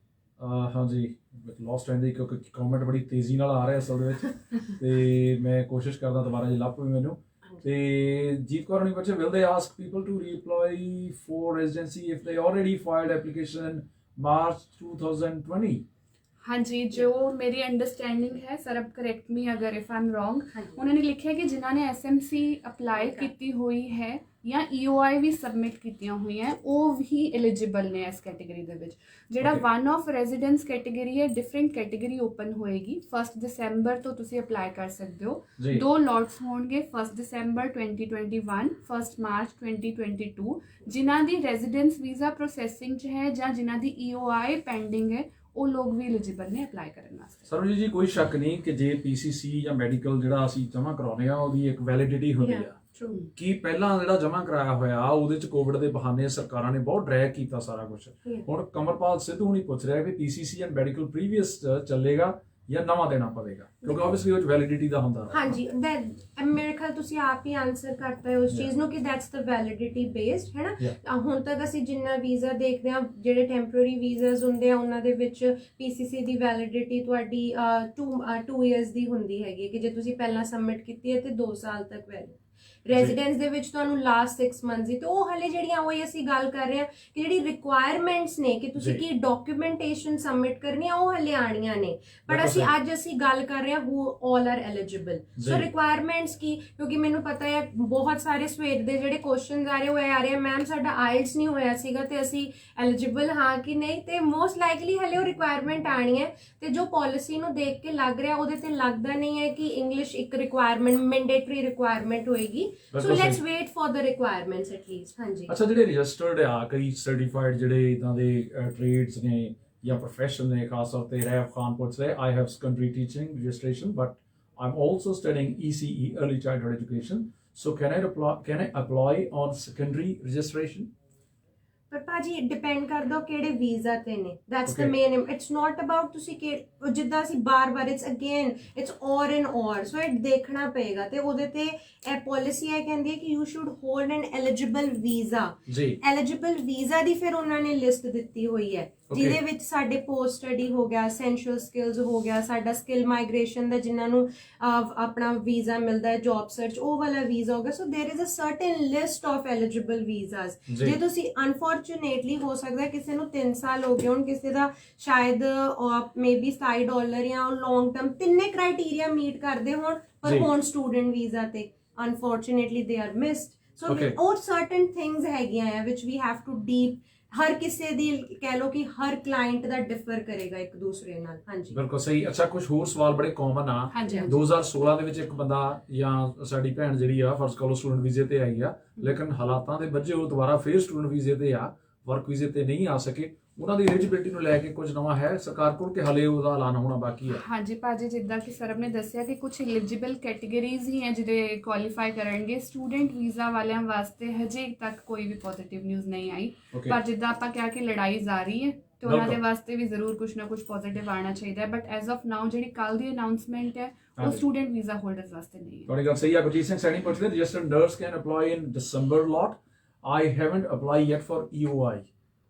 [SPEAKER 1] ਹਾਂਜੀ ਲੋਸਟ ਰਹਿੰਦੀ ਕਿਉਂਕਿ ਕਮੈਂਟ ਬੜੀ ਤੇਜ਼ੀ ਨਾਲ ਆ ਰਿਹਾ ਅਸਲ ਦੇ ਵਿੱਚ ਤੇ ਮੈਂ ਕੋਸ਼ਿਸ਼ ਕਰਦਾ ਦੁਬਾਰਾ ਜੇ ਲੱਭ ਪਵੇ ਮੈਨੂੰ ਤੇ ਜੀਤ ਕੌਰ ਨੇ ਪੁੱਛਿਆ will they ask people to reapply for residency if they already filed application in March 2020?
[SPEAKER 3] ਹਾਂਜੀ ਜੋ ਮੇਰੀ ਅੰਡਰਸਟੈਂਡਿੰਗ ਹੈ ਸਰਬ ਕਰੈਕਟ ਮੀ ਅਗਰ ਇਫ ਆਮ ਰੋਂਗ ਉਹਨਾਂ ਨੇ ਲਿਖਿਆ ਕਿ ਜਿਨ੍ਹਾਂ ਨੇ ਐਸਐਮਸੀ ਅਪਲਾਈ ਕੀਤੀ ਹੋਈ ਹੈ ਜਾਂ ਈਓਆਈ ਵੀ ਸਬਮਿਟ ਕੀਤੀਆਂ ਹੋਈਆਂ ਉਹ ਵੀ ਐਲੀਜੀਬਲ ਨੇ ਇਸ ਕੈਟਾਗਰੀ ਦੇ ਵਿੱਚ ਜਿਹੜਾ ਵਨ ਆਫ ਰੈਜ਼ੀਡੈਂਸ ਕੈਟਾਗਰੀ ਹੈ ਡਿਫਰੈਂਟ ਕੈਟਾਗਰੀ ਓਪਨ ਹੋਏਗੀ 1 ਦਸੰਬਰ ਤੋਂ ਤੁਸੀਂ ਅਪਲਾਈ ਕਰ ਸਕਦੇ ਹੋ ਦੋ ਲੋਟਸ ਹੋਣਗੇ 1 ਦਸੰਬਰ 2021 1 ਮਾਰਚ 2022 ਜਿਨ੍ਹਾਂ ਦੀ ਰੈਜ਼ੀਡੈਂਸ ਵੀਜ਼ਾ ਪ੍ਰੋਸੈਸਿੰਗ 'ਚ ਹੈ ਜਾਂ ਜਿਨ੍ਹਾਂ ਦੀ ਈਓਆਈ ਪੈਂਡਿੰਗ ਹੈ ਉਹ ਲੋਕ ਵੀ ਐਲੀਜੀਬਲ ਨੇ ਅਪਲਾਈ ਕਰਨ ਵਾਸਤੇ।
[SPEAKER 1] ਸਰਵਜੀਤ ਜੀ ਕੋਈ ਸ਼ੱਕ ਨਹੀਂ ਕਿ ਜੇ ਪੀਸੀਸੀ ਜਾਂ ਮੈਡੀਕਲ ਜਿਹੜਾ ਅਸੀਂ ਜਮ੍ਹਾਂ ਕਰਾਉਂਦੇ ਆ ਉਹਦੀ ਇੱਕ ਵੈਲਿਡਿਟੀ ਹੁੰਦੀ ਆ ਕਿ ਪਹਿਲਾਂ ਜਿਹੜਾ ਜਮ੍ਹਾਂ ਕਰਾਇਆ ਹੋਇਆ ਉਹਦੇ ਚ ਕੋਵਿਡ ਦੇ ਬਹਾਨੇ ਸਰਕਾਰਾਂ ਨੇ ਬਹੁਤ ਡਰੈਗ ਕੀਤਾ ਸਾਰਾ ਕੁਝ। ਹੁਣ ਕਮਰਪਾਲ ਸਿੱਧੂ ਹੁਣੀ ਪੁੱਛ ਰਿਹਾ ਕਿ ਪੀਸੀਸੀ ਐਂਡ ਮੈਡੀਕਲ ਪ੍ਰੀਵੀਅਸ ਚੱਲੇਗਾ ਜਾਂ ਨਵਾਂ ਦੇਣਾ ਪਵੇਗਾ ਕਿਉਂਕਿ ਆਬਵੀਅਸਲੀ ਉਹ ਵੈਲਿਡਿਟੀ ਦਾ ਹੁੰਦਾ।
[SPEAKER 2] ਹਾਂਜੀ ਮੇਰੇ ਖਿਆਲ ਤੁਸੀਂ ਆਪ ਹੀ ਆਨਸਰ ਕਰਤਾ ਹੈ ਉਸ ਚੀਜ਼ ਨੂੰ ਕਿ ਦੈਟਸ ਦ ਵੈਲਿਡਿਟੀ ਬੇਸਡ ਹੈ ਨਾ। ਹੁਣ ਤੱਕ ਅਸੀਂ ਜਿੰਨਾ ਵੀਜ਼ਾ ਦੇਖਦੇ ਹਾਂ ਜਿਹੜੇ ਟੈਂਪਰੇਰੀ ਵੀਜ਼ਾਸ ਹੁੰਦੇ ਆ ਉਹਨਾਂ ਦੇ ਵਿੱਚ ਪੀਸੀਸੀ ਦੀ ਵੈਲਿਡਿਟੀ ਤੁਹਾਡੀ 2 ਇਅਰਸ ਦੀ ਹੁੰਦੀ ਹੈਗੀ ਕਿ ਜੇ ਤੁਸੀਂ ਪਹਿਲਾਂ ਸਬਮਿਟ ਕੀਤੀ ਹੈ ਤੇ 2 ਸਾਲ ਤੱਕ ਵੈਲਿਡ। ਰੈਜ਼ੀਡੈਂਸ ਦੇ ਵਿੱਚ ਤੁਹਾਨੂੰ ਲਾਸਟ 6 ਮੰਥਸ ਦੀ ਤੇ ਉਹ ਹਲੇ ਜਿਹੜੀਆਂ ਉਹ ਅਸੀਂ ਗੱਲ ਕਰ ਰਹੇ ਹਾਂ ਕਿ ਜਿਹੜੀ ਰਿਕੁਆਇਰਮੈਂਟਸ ਨੇ ਕਿ ਤੁਸੀਂ ਕੀ ਡਾਕੂਮੈਂਟੇਸ਼ਨ ਸਬਮਿਟ ਕਰਨੀ ਆ ਉਹ ਹਲੇ ਆਣੀਆਂ ਨੇ ਪਰ ਅਸੀਂ ਗੱਲ ਕਰ ਰਹੇ ਹਾਂ who all are eligible. So requirements ਕੀ ਕਿਉਂਕਿ ਮੈਨੂੰ ਪਤਾ ਹੈ ਬਹੁਤ ਸਾਰੇ ਸਵੇਰ ਦੇ ਜਿਹੜੇ ਕੁਐਸਚਨਸ ਆ ਰਹੇ ਉਹ ਆ ਰਹੇ ਮੈਮ ਸਾਡਾ ਆਇਲਟਸ ਨਹੀਂ ਹੋਇਆ ਸੀਗਾ ਤੇ ਅਸੀਂ ਐਲੀਜੀਬਲ ਹਾਂ ਕਿ ਨਹੀਂ ਤੇ ਮੋਸਟ ਲਾਈਕਲੀ ਹਲੇ ਉਹ ਰਿਕੁਆਇਰਮੈਂਟ ਆਣੀ ਹੈ ਤੇ ਜੋ ਪਾਲਿਸੀ ਨੂੰ ਦੇਖ ਕੇ ਲੱਗ ਰਿਹਾ ਉਹਦੇ ਤੇ ਲੱਗਦਾ ਨਹੀਂ ਹੈ ਕਿ ਇੰਗਲਿਸ਼ ਇੱਕ ਰਿਕੁਆਇਰਮੈਂਟ ਮੈਂਡੇਟਰੀ ਰਿਕੁਆਇਰਮੈਂਟ ਹੋਏਗੀ। So let's wait for the requirements at least. ਹਾਂਜੀ
[SPEAKER 1] ਅੱਛਾ ਜਿਹੜੇ ਰਜਿਸਟਰਡ ਆ ਕਈ ਸਰਟੀਫਾਈਡ ਜਿਹੜੇ ਇਦਾਂ ਦੇ ਟ੍ਰੇਡਸ ਨੇ ਜਾਂ ਪ੍ਰੋਫੈਸ਼ਨ ਨੇ ਖਾਸ ਤੌਰ ਤੇ ਰੈਫ ਖਾਨ ਪੁੱਛ ਰਿਹਾ I have secondary teaching registration but I'm also studying ECE early childhood education so can I apply on secondary registration?
[SPEAKER 2] ਪਰ ਭਾਜੀ ਡਿਪੈਂਡ ਕਰਦਾ ਕਿਹੜੇ ਵੀਜ਼ਾ ਤੇ ਨੇ that's the main it's not about ਤੁਸੀਂ ਜਿੱਦਾਂ ਅਸੀਂ ਬਾਰ-ਬਾਰ ਇਟਸ ਅਗੇਨ ਇਟਸ ਔਰ ਐਂਡ ਔਰ ਸੋ ਇਹ ਦੇਖਣਾ ਪਏਗਾ ਤੇ ਉਹਦੇ ਤੇ ਇਹ ਪਾਲਿਸੀ ਹੈ ਕਹਿੰਦੀ ਹੈ ਕਿ you should hold N eligible visa ਜੀ ਐਲੀਜੀਬਲ ਵੀਜ਼ਾ ਦੀ ਫਿਰ ਉਹਨਾਂ ਨੇ ਲਿਸਟ ਦਿੱਤੀ ਹੋਈ ਹੈ ਜਿਹਦੇ ਵਿੱਚ ਸਾਡੇ ਪੋਸਟ ਸਟੱਡੀ ਹੋ ਗਿਆ ਐਸੈਂਸ਼ੀਅਲ ਸਕਿੱਲਸ ਹੋ ਗਿਆ ਸਾਡਾ ਸਕਿੱਲ ਮਾਈਗ੍ਰੇਸ਼ਨ ਦਾ ਜਿਨ੍ਹਾਂ ਨੂੰ ਆਪਣਾ ਵੀਜ਼ਾ ਮਿਲਦਾ ਹੈ ਜੌਬ ਸਰਚ ਉਹ ਵਾਲਾ ਵੀਜ਼ਾ ਹੋ ਗਿਆ so there is a certain list of eligible visas ਜੇ ਤੁਸੀਂ ਅਨਫੋਰਚੂਨੇਟਲੀ ਹੋ ਸਕਦਾ ਕਿਸੇ ਨੂੰ 3 ਸਾਲ ਹੋ ਗਏ ਹੁਣ ਕਿਸੇ ਦਾ ਸ਼ਾਇਦ ਮੇਬੀ $27 ਜਾਂ ਲੌਂਗ ਟਰਮ ਤਿੰਨੇ ਕ੍ਰਾਈਟੇਰੀਆ ਮੀਟ ਕਰਦੇ ਹੋਣ ਪਰ ਹੁਣ ਸਟੂਡੈਂਟ ਵੀਜ਼ਾ ਤੇ ਅਨਫੋਰਚੂਨੇਟਲੀ ਦੇ ਆਰ ਮਿਸਡ ਸੋ ਉਹ ਸਰਟਨ ਥਿੰਗਸ ਹੈਗੀਆਂ ਆ ਵਿਚ ਵੀ ਹੈਵ ਟੂ ਡੀਪ ਹਰ ਕਿਸੇ ਦੀ ਕਹਿ ਲੋ ਕਿ ਹਰ ਕਲਾਇੰਟ ਦਾ ਡਿਫਰ ਕਰੇਗਾ ਇੱਕ ਦੂਸਰੇ ਨਾਲ। ਹਾਂਜੀ ਬਿਲਕੁਲ ਸਹੀ। ਅੱਛਾ ਕੁਝ ਹੋਰ ਸਵਾਲ ਬੜੇ ਕਾਮਨ ਆ 2016 ਦੇ ਵਿੱਚ ਇੱਕ ਬੰਦਾ ਜਾਂ ਸਾਡੀ ਭੈਣ ਜਿਹੜੀ ਆ ਫਰਜ਼ ਕਰੋ ਸਟੂਡੈਂਟ ਵੀਜ਼ੇ ਤੇ ਆਈ ਆ ਲੇਕਿਨ ਹਾਲਾਤਾਂ ਦੇ ਵਜ੍ਹਾ ਉਹ ਦੁਬਾਰਾ ਫੇਰ ਸਟੂਡੈਂਟ ਵੀਜ਼ੇ ਤੇ ਆ ਵਰਕ ਵੀਜ਼ੇ ਤੇ ਨਹੀਂ ਆ ਸਕੇ ਉਹਨਾਂ ਦੀ ਐਲੀਜੀਬਿਲਟੀ ਨੂੰ ਲੈ ਕੇ ਕੁਝ ਨਵਾਂ ਹੈ ਸਰਕਾਰ ਕੋਲ ਕਿ ਹਲੇ ਉਹਦਾ ਐਲਾਨ ਹੋਣਾ ਬਾਕੀ ਹੈ? ਹਾਂਜੀ ਭਾਜੀ ਜਿੱਦਾਂ ਕਿ ਸਰਬ ਨੇ ਦੱਸਿਆ ਕਿ ਕੁਝ ਐਲੀਜੀਬਲ ਕੈਟਾਗਰੀਜ਼ ਹੀ ਹੈ ਜਿਹੜੇ ਕੁਆਲੀਫਾਈ ਕਰਨਗੇ ਸਟੂਡੈਂਟ ਵੀਜ਼ਾ ਵਾਲਿਆਂ ਵਾਸਤੇ ਹਜੇ ਤੱਕ ਕੋਈ ਵੀ ਪੋਜ਼ਿਟਿਵ ਨਿਊਜ਼ ਨਹੀਂ ਆਈ ਪਰ ਜਿੱਦਾਂ ਆਪਾਂ ਕਿਹਾ ਕਿ ਲੜਾਈ ਜਾਰੀ ਹੈ ਤੇ ਉਹਨਾਂ ਦੇ ਵਾਸਤੇ ਵੀ ਜ਼ਰੂਰ ਕੁਝ ਨਾ ਕੁਝ ਪੋਜ਼ਿਟਿਵ ਆਣਾ ਚਾਹੀਦਾ ਹੈ ਬਟ ਐਜ਼ ਆਫ ਨਾਓ ਜਿਹੜੀ ਕੱਲ ਦੀ ਅਨਾਉਂਸਮੈਂਟ ਹੈ ਉਹ ਸਟੂਡੈਂਟ ਵੀਜ਼ਾ ਹੋਲਡਰਸ ਵਾਸਤੇ ਨਹੀਂ ਹੈ। ਤੁਹਾਡੀ ਗੱਲ ਸਹੀ ਹੈ। ਗੁਰਜੀਤ ਸਿੰਘ ਸੈਣੀ ਪੁੱਛਦੇ registered nurse can apply in December lot I haven't apply yet for EOI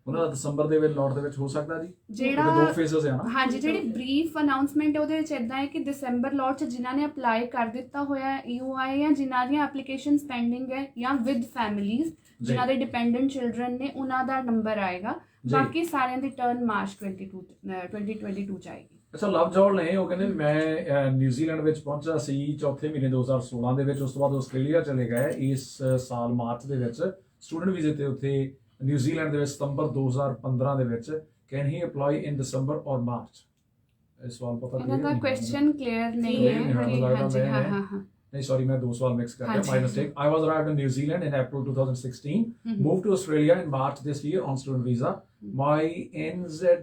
[SPEAKER 2] ਉਹਨਾਂ ਦਾ ਦਸੰਬਰ ਦੇ ਵਿੱਚ ਲੋਟ ਦੇ ਵਿੱਚ ਹੋ ਸਕਦਾ ਜੀ ਜਿਹੜਾ 2 ਫੇਜ਼ਸ ਹੈ ਨਾ। ਹਾਂਜੀ ਜਿਹੜੀ ਬਰੀਫ ਅਨਾਉਂਸਮੈਂਟ ਹੈ ਉਹਦੇ ਵਿੱਚ ਇਦਾਂ ਹੈ ਕਿ ਦਸੰਬਰ ਲੋਟ 'ਚ ਜਿਨ੍ਹਾਂ ਨੇ ਅਪਲਾਈ ਕਰ ਦਿੱਤਾ ਹੋਇਆ EOI ਜਾਂ ਜਿਨ੍ਹਾਂ ਦੀਆਂ ਐਪਲੀਕੇਸ਼ਨਸ ਪੈਂਡਿੰਗ ਹੈ ਜਾਂ ਵਿਦ ਫੈਮਿਲੀਜ਼ ਜਿਨ੍ਹਾਂ ਦੇ ਡਿਪੈਂਡੈਂਟ ਚਿਲਡਰਨ ਨੇ ਉਹਨਾਂ ਦਾ ਨੰਬਰ ਆਏਗਾ ਬਾਕੀ ਸਾਰਿਆਂ ਦੀ ਟਰਨ ਮਾਰਚ 2022 ਚ ਆਏਗੀ। ਅੱਛਾ ਲਵਜੋਲ ਨੇ ਉਹ ਕਹਿੰਦੇ ਮੈਂ ਨਿਊਜ਼ੀਲੈਂਡ ਵਿੱਚ ਪਹੁੰਚਾ ਸੀ ਚੌਥੇ ਮਹੀਨੇ 2016 ਦੇ ਵਿੱਚ ਉਸ ਤੋਂ ਬਾਅਦ ਆਸਟ੍ਰੇਲੀਆ ਚਲੇ ਗਏ ਇਸ ਸਾਲ ਮਾਰਚ ਦੇ ਵਿੱਚ ਸਟੂਡੈਂਟ ਵੀਜ਼ੇ ਤੇ ਉੱਥੇ ਨਿਊਜ਼ੀਲੈਂਡ ਦੇ ਵਿੱਚ ਸਤੰਬਰ 2015 ਦੇ ਵਿੱਚ ਕੈਨ ਹੀ ਅਪਲਾਈ ਇਨ ਦਸੰਬਰ ਔਰ ਮਾਰਚ? ਇਸ ਸਵਾਲ ਪਤਾ ਨਹੀਂ ਇਹਦਾ ਕੁਐਸਚਨ ਕਲੀਅਰ ਨਹੀਂ ਹੈ ਕਿ ਹਾਂਜੀ ਹਾਂ ਨਹੀਂ ਸੌਰੀ ਮੈਂ 2 ਸਵਾਲ ਮਿਕਸ ਕਰ ਗਿਆ my mistake. I was arrived in New Zealand in April 2016 moved to Australia in March this year on student visa my NZ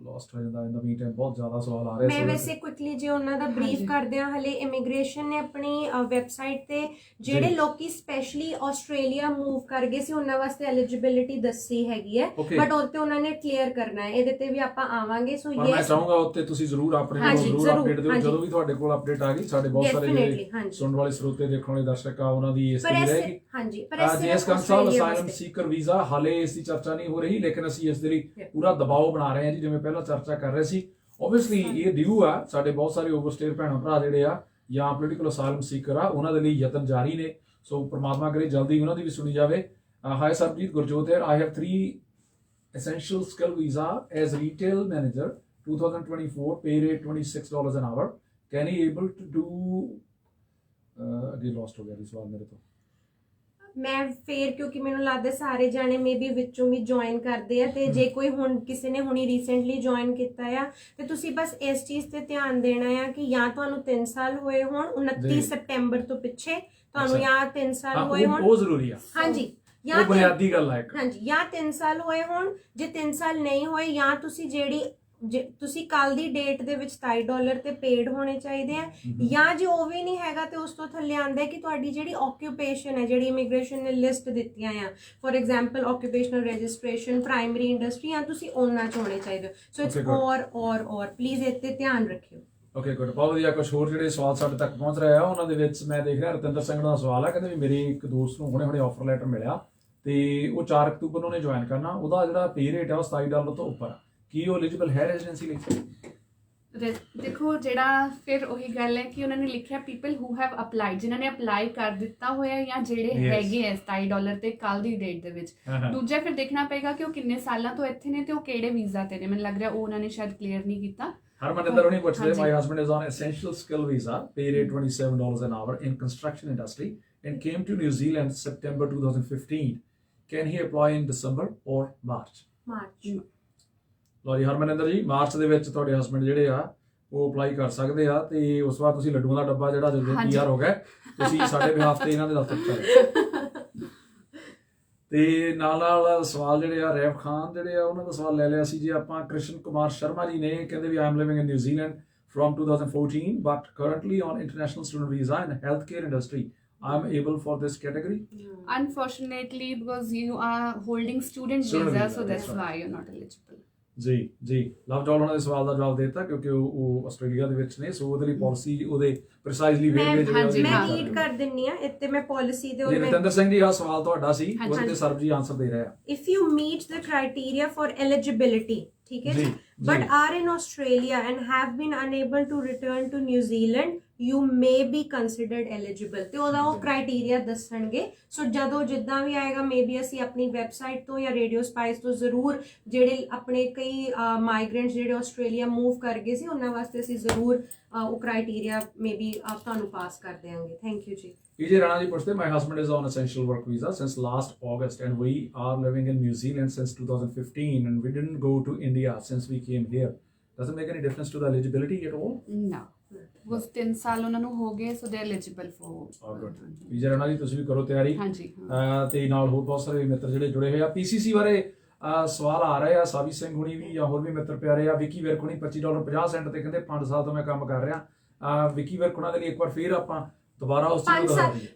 [SPEAKER 1] lost ਹੋ ਜਾਂਦਾ ਇਨ ਦਾ ਮੀਨ ਟਾਈਮ, ਬਹੁਤ ਜ਼ਿਆਦਾ ਸਵਾਲ ਆ ਰਹੇ
[SPEAKER 2] ਮੈਂ
[SPEAKER 1] ਸੀ।
[SPEAKER 2] ਵੈਸੇ ਕੁਇਕਲੀ ਜੇ ਉਹਨਾਂ ਦਾ ਬਰੀਫ ਕਰਦੇ ਹਾਂ, ਹਲੇ ਇਮੀਗ੍ਰੇਸ਼ਨ ਨੇ ਆਪਣੀ ਵੈਬਸਾਈਟ ਤੇ ਜਿਹੜੇ ਲੋਕੀ ਸਪੈਸ਼ਲੀ ਆਸਟ੍ਰੇਲੀਆ ਮੂਵ ਕਰ ਗਏ ਸੀ ਉਹਨਾਂ ਵਾਸਤੇ ਐਲੀਜੀਬਿਲਿਟੀ ਦੱਸੀ ਹੈਗੀ ਹੈ, ਬਟ ਉਹ ਤੇ ਉਹਨਾਂ ਨੇ ਕਲੀਅਰ ਕਰਨਾ ਹੈ, ਇਹਦੇ ਤੇ ਵੀ ਆਪਾਂ ਆਵਾਂਗੇ। ਸੋ
[SPEAKER 1] ਮੈਂ ਚਾਹੂੰਗਾ ਉੱਤੇ ਤੁਸੀਂ ਜ਼ਰੂਰ ਆਪਣੇ ਕੋਲ ਜ਼ਰੂਰ ਅਪਡੇਟ ਦਿਓ, ਜਦੋਂ ਵੀ ਤੁਹਾਡੇ ਕੋਲ ਅਪਡੇਟ ਆ ਗਈ। ਸਾਡੇ ਬਹੁਤ ਸਾਰੇ ਜਿਹੜੇ ਸੁਣਨ ਵਾਲੇ ਸਰੋਤੇ ਦੇਖਣ ਵਾਲੇ ਦਰਸ਼ਕ ਆ ਉਹਨਾਂ ਦੀ ਇਸ ਤੇ ਰਹੇਗੀ।
[SPEAKER 2] ਹਾਂਜੀ, ਪਰ
[SPEAKER 1] ਜੀਐਸ ਕੰਸਲ ਅਸਾਈਲਮ ਸੀਕਰ ਵੀਜ਼ਾ ਹਾਲੇ ਇਸ ਦੀ ਚਰਚਾ ਨਹੀਂ ਹੋ ਰਹੀ, ਲੇਕਿਨ ਅਸੀਂ ਇਸ ਦੇ ਲਈ ਪੂਰਾ ਦਬਾਅ ਬਣਾ ਰਹੇ ਹਾਂ ਜੀ, ਜਿਵੇਂ ਪਹਿਲਾਂ ਚਰਚਾ ਕਰ ਰਹੇ ਸੀ। ਓਬਵੀਅਸਲੀ ਇਹ ਡਿਊ ਆ, ਸਾਡੇ ਬਹੁਤ ਸਾਰੇ ਓਵਰਸਟੇਅਰ ਭੈਣਾਂ ਭਰਾ ਜਿਹੜੇ ਆ ਜਾਂ ਪੋਲੀਟੀਕਲ ਅਸਾਈਲਮ ਸੀਕਰ ਆ, ਉਹਨਾਂ ਦੇ ਲਈ ਯਤਨ ਜਾਰੀ ਨੇ। ਸੋ ਪ੍ਰਮਾਤਮਾ ਕਰੇ ਜਲਦੀ ਉਹਨਾਂ ਦੀ ਵੀ ਸੁਣੀ ਜਾਵੇ। ਹਾਈ ਸਰਬਜੀਤ ਗੁਰਜੋਤ ਹੈ, I have 3 essential skill visa as retail manager 2024, pay rate $26 an hour, can he able to do ਅੱਗੇ lost ਹੋ ਗਿਆ ਜੀ ਸਵਾਲ ਮੇਰੇ ਤੋਂ।
[SPEAKER 2] ਮੈਂ ਫੇਰ ਕਿਉਂਕਿ ਮੈਨੂੰ ਲੱਗਦਾ ਸਾਰੇ ਜਾਣੇ ਮੇਬੀ ਵਿੱਚੋਂ ਵੀ ਜੁਆਇਨ ਕਰਦੇ ਆ, ਤੇ ਜੇ ਕੋਈ ਹੁਣ ਕਿਸੇ ਨੇ ਹੁਣੀ ਰੀਸੈਂਟਲੀ ਜੁਆਇਨ ਕੀਤਾ ਆ ਤੇ ਤੁਸੀਂ ਬਸ ਇਸ ਚੀਜ਼ ਤੇ ਧਿਆਨ ਦੇਣਾ ਆ ਕਿ ਜਾਂ ਤੁਹਾਨੂੰ 3 ਸਾਲ ਹੋਏ ਹੋਣ 29 ਸਤੰਬਰ ਤੋਂ ਪਿੱਛੇ, ਤੁਹਾਨੂੰ ਜਾਂ 3 ਸਾਲ ਹੋਏ ਹੋਣ, ਉਹ
[SPEAKER 1] ਜ਼ਰੂਰੀ ਆ।
[SPEAKER 2] ਹਾਂਜੀ,
[SPEAKER 1] ਉਹ ਬੁਨਿਆਦੀ ਗੱਲ ਹੈ।
[SPEAKER 2] ਹਾਂਜੀ, ਜਾਂ 3 ਸਾਲ ਹੋਏ ਹੋਣ। ਜੇ 3 ਸਾਲ ਨਹੀਂ ਹੋਏ, ਜਾਂ ਤੁਸੀਂ ਤੁਸੀਂ ਕੱਲ ਦੀ ਡੇਟ ਦੇ ਵਿੱਚ $27 ਤੇ ਪੇਡ ਹੋਣੇ ਚਾਹੀਦੇ ਆ, ਜਾਂ ਜੇ ਉਹ ਵੀ ਨਹੀਂ ਹੈਗਾ ਤੇ ਉਸ ਤੋਂ ਥੱਲੇ ਆਉਂਦਾ ਕਿ ਤੁਹਾਡੀ ਜਿਹੜੀ ਆਕਿਊਪੇਸ਼ਨ ਹੈ, ਜਿਹੜੀ ਇਮੀਗ੍ਰੇਸ਼ਨ ਨੇ ਲਿਸਟ ਦਿੱਤੀਆਂ ਆ, for example occupational registration, primary industry, ਜਾਂ ਤੁਸੀਂ ਉਹਨਾਂ ਚ ਹੋਣੇ ਚਾਹੀਦੇ। ਸੋ ਇਟਸ ਔਰ ਪਲੀਜ਼ ਇੱਥੇ ਧਿਆਨ ਰੱਖਿਓ।
[SPEAKER 1] ਓਕੇ ਗੁੱਡ, ਬਹੁਤ ਵਧੀਆ। ਕੁਝ ਹੋਰ ਜਿਹੜੇ ਸਵਾਲ ਸਾਡੇ ਤੱਕ ਪਹੁੰਚ ਰਹੇ ਆ ਉਹਨਾਂ ਦੇ ਵਿੱਚ ਮੈਂ ਦੇਖ ਰਿਹਾ ਰਤਿੰਦਰ ਸਿੰਘ ਦਾ ਸਵਾਲ ਹੈ, ਕਹਿੰਦੇ ਵੀ ਮੇਰੇ ਇੱਕ ਦੋਸਤ ਨੂੰ ਹੁਣੇ ਆਫਰ ਲੈਟਰ ਮਿਲਿਆ ਤੇ ਉਹ 4 ਅਕਤੂਬਰ ਨੂੰ ਉਹਨੇ ਜੁਆਇਨ ਕਰਨਾ, ਉਹਦਾ ਜਿਹੜਾ ਪੇ ਰੇਟ ਹੈ ਉਹ $27 ਤੋਂ ਉੱਪਰ ਆ, ਕੀ ਉਹ ਐਲੀਜੀਬਲ ਹੈ ਰੈਜ਼ੀਡੈਂਸੀ ਲਈ?
[SPEAKER 3] ਦੇਖੋ, ਜਿਹੜਾ ਫਿਰ ਉਹੀ ਗੱਲ ਹੈ ਕਿ ਉਹਨਾਂ ਨੇ ਲਿਖਿਆ ਪੀਪਲ ਹੂ ਹੈਵ ਅਪਲਾਈਡ, ਜਿਨ੍ਹਾਂ ਨੇ ਅਪਲਾਈ ਕਰ ਦਿੱਤਾ ਹੋਇਆ ਜਾਂ ਜਿਹੜੇ ਹੈਗੇ ਆ $27 ਤੇ ਕੱਲ ਦੀ ਡੇਟ ਦੇ ਵਿੱਚ। ਦੂਜਾ ਫਿਰ ਦੇਖਣਾ ਪਏਗਾ ਕਿ ਉਹ ਕਿੰਨੇ ਸਾਲਾਂ ਤੋਂ ਇੱਥੇ ਨੇ ਤੇ ਉਹ ਕਿਹੜੇ ਵੀਜ਼ਾ ਤੇ ਨੇ। ਮੈਨੂੰ ਲੱਗ ਰਿਹਾ ਉਹ ਉਹਨਾਂ ਨੇ ਸ਼ਾਇਦ ਕਲੀਅਰ ਨਹੀਂ ਕੀਤਾ।
[SPEAKER 1] ਹਰਮਨਿੰਦਰ ਹੁਣੀ ਪੁੱਛਦੇ, my husband is on essential skill visa, pay rate $27 an hour in construction industry and came to New Zealand September 2015. Can he apply in December or March? ਲਓ ਜੀ ਹਰਮਨਿੰਦਰ ਜੀ, ਮਾਰਚ ਦੇ ਵਿੱਚ ਤੁਹਾਡੇ ਹਸਬੈਂਡ ਜਿਹੜੇ ਆ ਉਹ ਅਪਲਾਈ ਕਰ ਸਕਦੇ ਆ, ਤੇ ਉਸ ਵਾਰ ਤੁਸੀਂ ਲੱਡੂਆਂ ਦਾ ਡੱਬਾ ਜਿਹੜਾ ਜਦੋਂ ਤਿਆਰ ਹੋ ਗਿਆ ਤੁਸੀਂ ਸਾਡੇ ਬਿਹਾਫ ਤੇ ਇਹਨਾਂ ਦੇ ਦਫ਼ਤਰ ਚ। ਤੇ ਨਾਲ ਸਵਾਲ ਜਿਹੜੇ ਆ ਰੈਫ ਖਾਨ ਜਿਹੜੇ ਆ ਉਹਨਾਂ ਦਾ ਸਵਾਲ ਲੈ ਲਿਆ ਸੀ ਜੀ ਆਪਾਂ। ਕ੍ਰਿਸ਼ਨ ਕੁਮਾਰ ਸ਼ਰਮਾ ਜੀ ਨੇ ਕਹਿੰਦੇ ਵੀ I am living in New Zealand from 2014 but currently on international student visa in healthcare industry. I'm able for this category?
[SPEAKER 3] Unfortunately, because you are holding student visa, so that's why you're not eligible.
[SPEAKER 1] ਜੀ ਲਵਜੋਲ ਉਹਨਾਂ ਦੇ ਸਵਾਲ ਦਾ ਜਵਾਬ ਦੇ ਦਿੱਤਾ, ਕਿਉਂਕਿ ਉਹ Australia ਦੇ ਵਿੱਚ ਨੇ, ਸੋ ਉਹਦੇ ਲਈ ਪਾਲਿਸੀ ਉਹਦੇ ਪ੍ਰੀਸਾਈਜ਼ਲੀ ਵੇਰਵੇ ਜਿਹੜੇ
[SPEAKER 2] ਮੈਂ ਰੀਡ ਕਰ ਦਿੰਨੀ ਆ ਇੱਥੇ ਮੈਂ ਪਾਲਿਸੀ ਦੇ।
[SPEAKER 1] ਰਤਿੰਦਰ ਸਿੰਘ ਜੀ, ਆ ਸਵਾਲ ਤੁਹਾਡਾ ਸੀ, ਉਹਦੇ ਤੇ ਸਰਬਜੀ ਆਨਸਰ ਦੇ ਰਿਹਾ।
[SPEAKER 2] If you meat the criteria for eligibility, ਠੀਕ ਹੈ ਜੀ, but are in Australia and have been unable to return to New Zealand, you may be considered eligible। ਤੇ ਉਹਦਾ ਉਹ ਕ੍ਰਾਈਟੇਰੀਆ ਦੱਸਣਗੇ। ਸੋ ਜਦੋਂ ਜਿੱਦਾਂ ਵੀ ਆਏਗਾ ਮੇਬੀ ਅਸੀਂ ਆਪਣੀ ਵੈਬਸਾਈਟ ਤੋਂ ਜਾਂ ਰੇਡੀਓ ਸਪਾਈਸ ਤੋਂ ਜ਼ਰੂਰ ਜਿਹੜੇ ਆਪਣੇ ਕਈ ਮਾਈਗ੍ਰੈਂਟਸ ਜਿਹੜੇ ਆਸਟ੍ਰੇਲੀਆ ਮੂਵ ਕਰ ਗਏ ਸੀ ਉਹਨਾਂ ਵਾਸਤੇ ਅਸੀਂ ਜ਼ਰੂਰ ਉਹ ਕ੍ਰਾਈਟੇਰੀਆ ਮੇਬੀ ਤੁਹਾਨੂੰ ਪਾਸ ਕਰ ਦੇਵਾਂਗੇ। ਥੈਂਕ ਯੂ ਜੀ।
[SPEAKER 1] PJ Rana ji pushte, my husband is on essential work visa since last August and we are living in New Zealand since 2015 and we didn't go to India since we came here. Does it make any difference to the eligibility at all?
[SPEAKER 3] No. was 3 ਸਾਲ ਉਹਨਾਂ ਨੂੰ ਹੋ ਗਏ, so they are eligible for
[SPEAKER 1] all good। PJ Rana ji ਤੁਸੀਂ ਵੀ ਕਰੋ ਤਿਆਰੀ।
[SPEAKER 3] ਹਾਂਜੀ,
[SPEAKER 1] ਤੇ ਨਾਲ ਹੋਰ ਬਹੁਤ ਸਾਰੇ ਮਿੱਤਰ ਜਿਹੜੇ ਜੁੜੇ ਹੋਏ ਆ। PCC ਬਾਰੇ ਸਵਾਲ ਆ ਰਹੇ ਆ, ਸਾਵੀ ਸਿੰਘ ਹੁਣੀ ਵੀ ਜਾਂ ਹੋਰ ਵੀ ਮਿੱਤਰ ਪਿਆਰੇ ਆ। ਵਿਕੀ ਵਿਰਕ ਹੁਣੀ $25.50 ਤੇ ਕਹਿੰਦੇ 5 ਸਾਲ ਤੋਂ ਮੈਂ ਕੰਮ ਕਰ ਰਿਹਾ। ਵਿਕੀ ਵਿਰਕ ਹੁਣਾਂ ਦੇ ਲਈ ਇੱਕ ਵਾਰ ਫੇਰ ਆਪਾਂ ਦੁਬਾਰਾ ਉਸ ਚੀਜ਼ ਨੂੰ ਦੱਸ ਦਈਏ।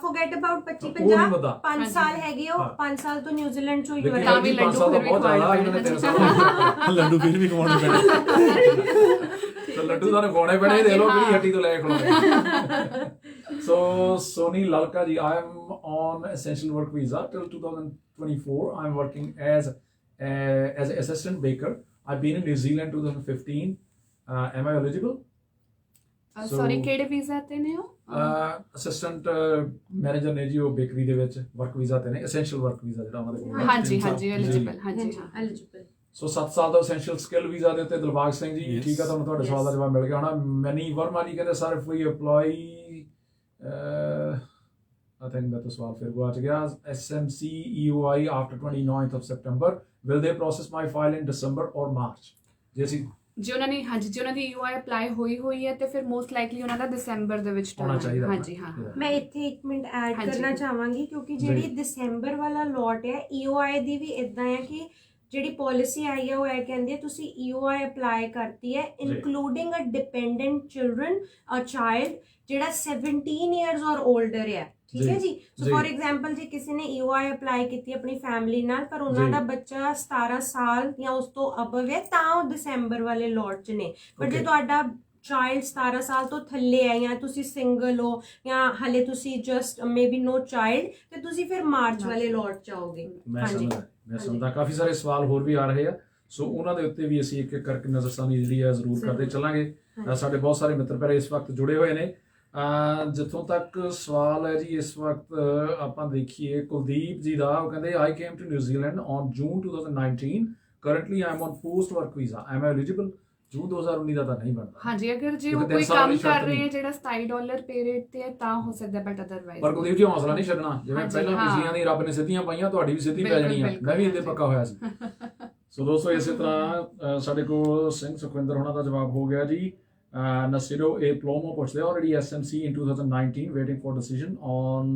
[SPEAKER 2] forget about 25-50 5 ਸਾਲ ਹੈਗੇ ਉਹ 5 ਸਾਲ ਤੋਂ ਨਿਊਜ਼ੀਲੈਂਡ ਚੋਂ ਯੂਐਸ
[SPEAKER 3] ਤਾਂ ਵੀ ਲੱਡੂ ਫਿਰ ਵੀ ਖਵਾਉਣੇ
[SPEAKER 1] ਲੱਡੂ ਫਿਰ ਵੀ ਖਵਾਉਣੇ ਪੈਣੇ। ਸੋ ਲੱਡੂ ਤੁਹਾਨੂੰ ਖਵਾਉਣੇ ਪੈਣੇ, ਦੇ ਲੋ ਕਿਹੜੀ ਹੱਟੀ ਤੋਂ ਲੈ ਕੇ ਖਵਾਉਣੇ। ਸੋ ਸੋਨੀ ਲਲਕਾ ਜੀ, I am on essential work visa till 2024. I am working as an assistant baker. I've been in New Zealand 2015. Am I eligible?
[SPEAKER 3] Sorry, ਕਿਹੜੇ ਵੀਜ਼ਾ ਤੇ ਨੇ ਉਹ?
[SPEAKER 1] ਅਸਿਸਟੈਂਟ ਮੈਨੇਜਰ ਨੇ ਜੀ ਉਹ ਬੇਕਰੀ ਦੇ ਵਿੱਚ ਵਰਕ ਵੀਜ਼ਾ ਤੇ ਨੇ, ਐਸੈਂਸ਼ੀਅਲ ਵਰਕ ਵੀਜ਼ਾ ਜਿਹੜਾ ਉਹਨਾਂ ਦੇ ਕੋਲ।
[SPEAKER 3] ਹਾਂਜੀ ਐਲੀਜੀਬਲ। ਹਾਂਜੀ
[SPEAKER 2] ਐਲੀਜੀਬਲ।
[SPEAKER 1] ਸੋ 7 ਸਾਲ ਦਾ ਐਸੈਂਸ਼ੀਅਲ ਸਕਿੱਲ ਵੀਜ਼ਾ ਦੇ ਉੱਤੇ ਦਿਲਬਾਗ ਸਿੰਘ ਜੀ, ਠੀਕ ਆ, ਤੁਹਾਨੂੰ ਤੁਹਾਡੇ ਸਵਾਲ ਦਾ ਜਵਾਬ ਮਿਲ ਗਿਆ ਹੋਣਾ। ਮੈਨੀ ਵਰਮਾ ਜੀ ਕਹਿੰਦੇ sir, if we apply I think ਮੈਂ ਤਾਂ ਸਵਾਲ ਫਿਰ ਗੁਆਚ ਗਿਆ। SMC EOI after 29th of September, will they process my file in December or March? ਜੇ ਅਸੀਂ
[SPEAKER 3] ਜੇ ਉਹਨਾਂ ਨੇ ਜੇ ਉਹਨਾਂ ਦੀ EOI ਅਪਲਾਈ ਹੋਈ ਹੈ ਤੇ ਫਿਰ ਮੋਸਟ ਲਾਈਕਲੀ ਉਹਨਾਂ ਦਾ ਦਸੰਬਰ ਦੇ ਵਿੱਚ
[SPEAKER 1] ਹੋਣਾ ਚਾਹੀਦਾ।
[SPEAKER 3] ਹਾਂਜੀ ਹਾਂ।
[SPEAKER 2] ਮੈਂ ਇੱਥੇ 1 ਮਿੰਟ ਐਡ ਕਰਨਾ ਚਾਹਾਂਗੀ, ਕਿਉਂਕਿ ਜਿਹੜੀ ਦਸੰਬਰ ਵਾਲਾ ਲੋਟ ਹੈ EOI ਦੀ ਵੀ ਇਦਾਂ ਹੈ ਕਿ ਜਿਹੜੀ ਪਾਲਿਸੀ ਆਈ ਹੈ ਉਹ ਇਹ ਕਹਿੰਦੀ ਹੈ ਤੁਸੀਂ EOI ਅਪਲਾਈ ਕਰਤੀ ਹੈ including a dependent children a child ਜਿਹੜਾ 17 ਇਅਰਸ ਔਰ 올ਡਰ ਹੈ, ਠੀਕ ਹੈ ਜੀ। ਸੋ ਫॉर ਐਗਜ਼ਾਮਪਲ ਜੇ ਕਿਸੇ ਨੇ EOI ਅਪਲਾਈ ਕੀਤੀ ਆਪਣੀ ਫੈਮਿਲੀ ਨਾਲ ਪਰ ਉਹਨਾਂ ਦਾ ਬੱਚਾ 17 ਸਾਲ ਜਾਂ ਉਸ ਤੋਂ ਅਬਵ ਹੈ ਤਾਂ ਉਹ ਦਸੰਬਰ ਵਾਲੇ ਲੋਟ 'ਚ ਨੇ। ਪਰ ਜੇ ਤੁਹਾਡਾ ਚਾਈਲਡ 17 ਸਾਲ ਤੋਂ ਥੱਲੇ ਹੈ ਜਾਂ ਤੁਸੀਂ ਸਿੰਗਲ ਹੋ ਜਾਂ ਹਲੇ ਤੁਸੀਂ ਜਸਟ ਮੇਬੀ ਨੋ ਚਾਈਲਡ, ਤੇ ਤੁਸੀਂ ਫਿਰ ਮਾਰਚ ਵਾਲੇ ਲੋਟ 'ਚ ਆਓਗੇ।
[SPEAKER 1] ਮੈਂ ਸਮਝਦਾ ਕਾਫੀ ਸਾਰੇ ਸਵਾਲ ਹੋਰ ਵੀ ਆ ਰਹੇ ਆ, ਸੋ ਉਹਨਾਂ ਦੇ ਉੱਤੇ ਵੀ ਅਸੀਂ ਇੱਕ ਇੱਕ ਕਰਕੇ ਨਜ਼ਰਸਾਨੀ ਜਿਹੜੀ ਹੈ ਜ਼ਰੂਰ ਕਰਦੇ ਚੱਲਾਂਗੇ। ਸਾਡੇ ਬਹੁਤ ਸਾਰੇ ਮਿੱਤਰ ਭੈਣ ਇਸ ਵਕਤ ਜੁੜੇ ਹੋਏ ਨੇ। ਜਿੱਥੋਂ ਤੱਕ ਸਵਾਲ ਹੈ ਜੀ ਇਸ ਵਕਤ ਆਪਾਂ ਦੇਖੀਏ ਕੁਲਦੀਪ ਜੀ ਦਾ, ਉਹ ਕਹਿੰਦੇ I came to New Zealand on June 2019, currently I am on post work visa, am I eligible? June 2019 ਦਾ ਤਾਂ ਨਹੀਂ ਬਣਦਾ।
[SPEAKER 3] ਹਾਂਜੀ, ਅਗਰ ਜੇ ਉਹ ਕੋਈ ਕੰਮ ਕਰ ਰਹੇ ਹੈ ਜਿਹੜਾ $27 ਪੇ ਰੇਟ ਤੇ ਹੈ ਤਾਂ ਹੋ ਸਕਦਾ, ਬਟ ਅਦਰਵਾਈਜ਼
[SPEAKER 1] ਪਰ ਕੁਲਦੀਪ ਜੀ ਹੌਸਲਾ ਨਹੀਂ ਛੱਡਣਾ, ਜਿਵੇਂ ਪਹਿਲਾਂ ਵੀਜ਼ਿਆਂ ਦੀ ਰੱਬ ਨੇ ਸਿੱਧੀਆਂ ਪਾਈਆਂ, ਤੁਹਾਡੀ ਵੀ ਸਿੱਧੀ ਪੈ ਜਾਣੀ ਆ। ਮੈਂ ਵੀ ਇਹਦੇ ਪੱਕਾ ਹੋਇਆ ਸੀ। ਸੋ ਦੋਸਤੋ ਇਸੇ ਤਰ੍ਹਾਂ ਸਾਡੇ ਕੋਲ ਸਿੰਘ ਸੁਖਵਿੰਦਰ ਹੋਣਾ ਦਾ ਜਵਾਬ ਹੋ ਗਿਆ ਜੀ। Nasido A. Plomo ਪੁੱਛਦੇ already SMC in 2019 waiting for decision on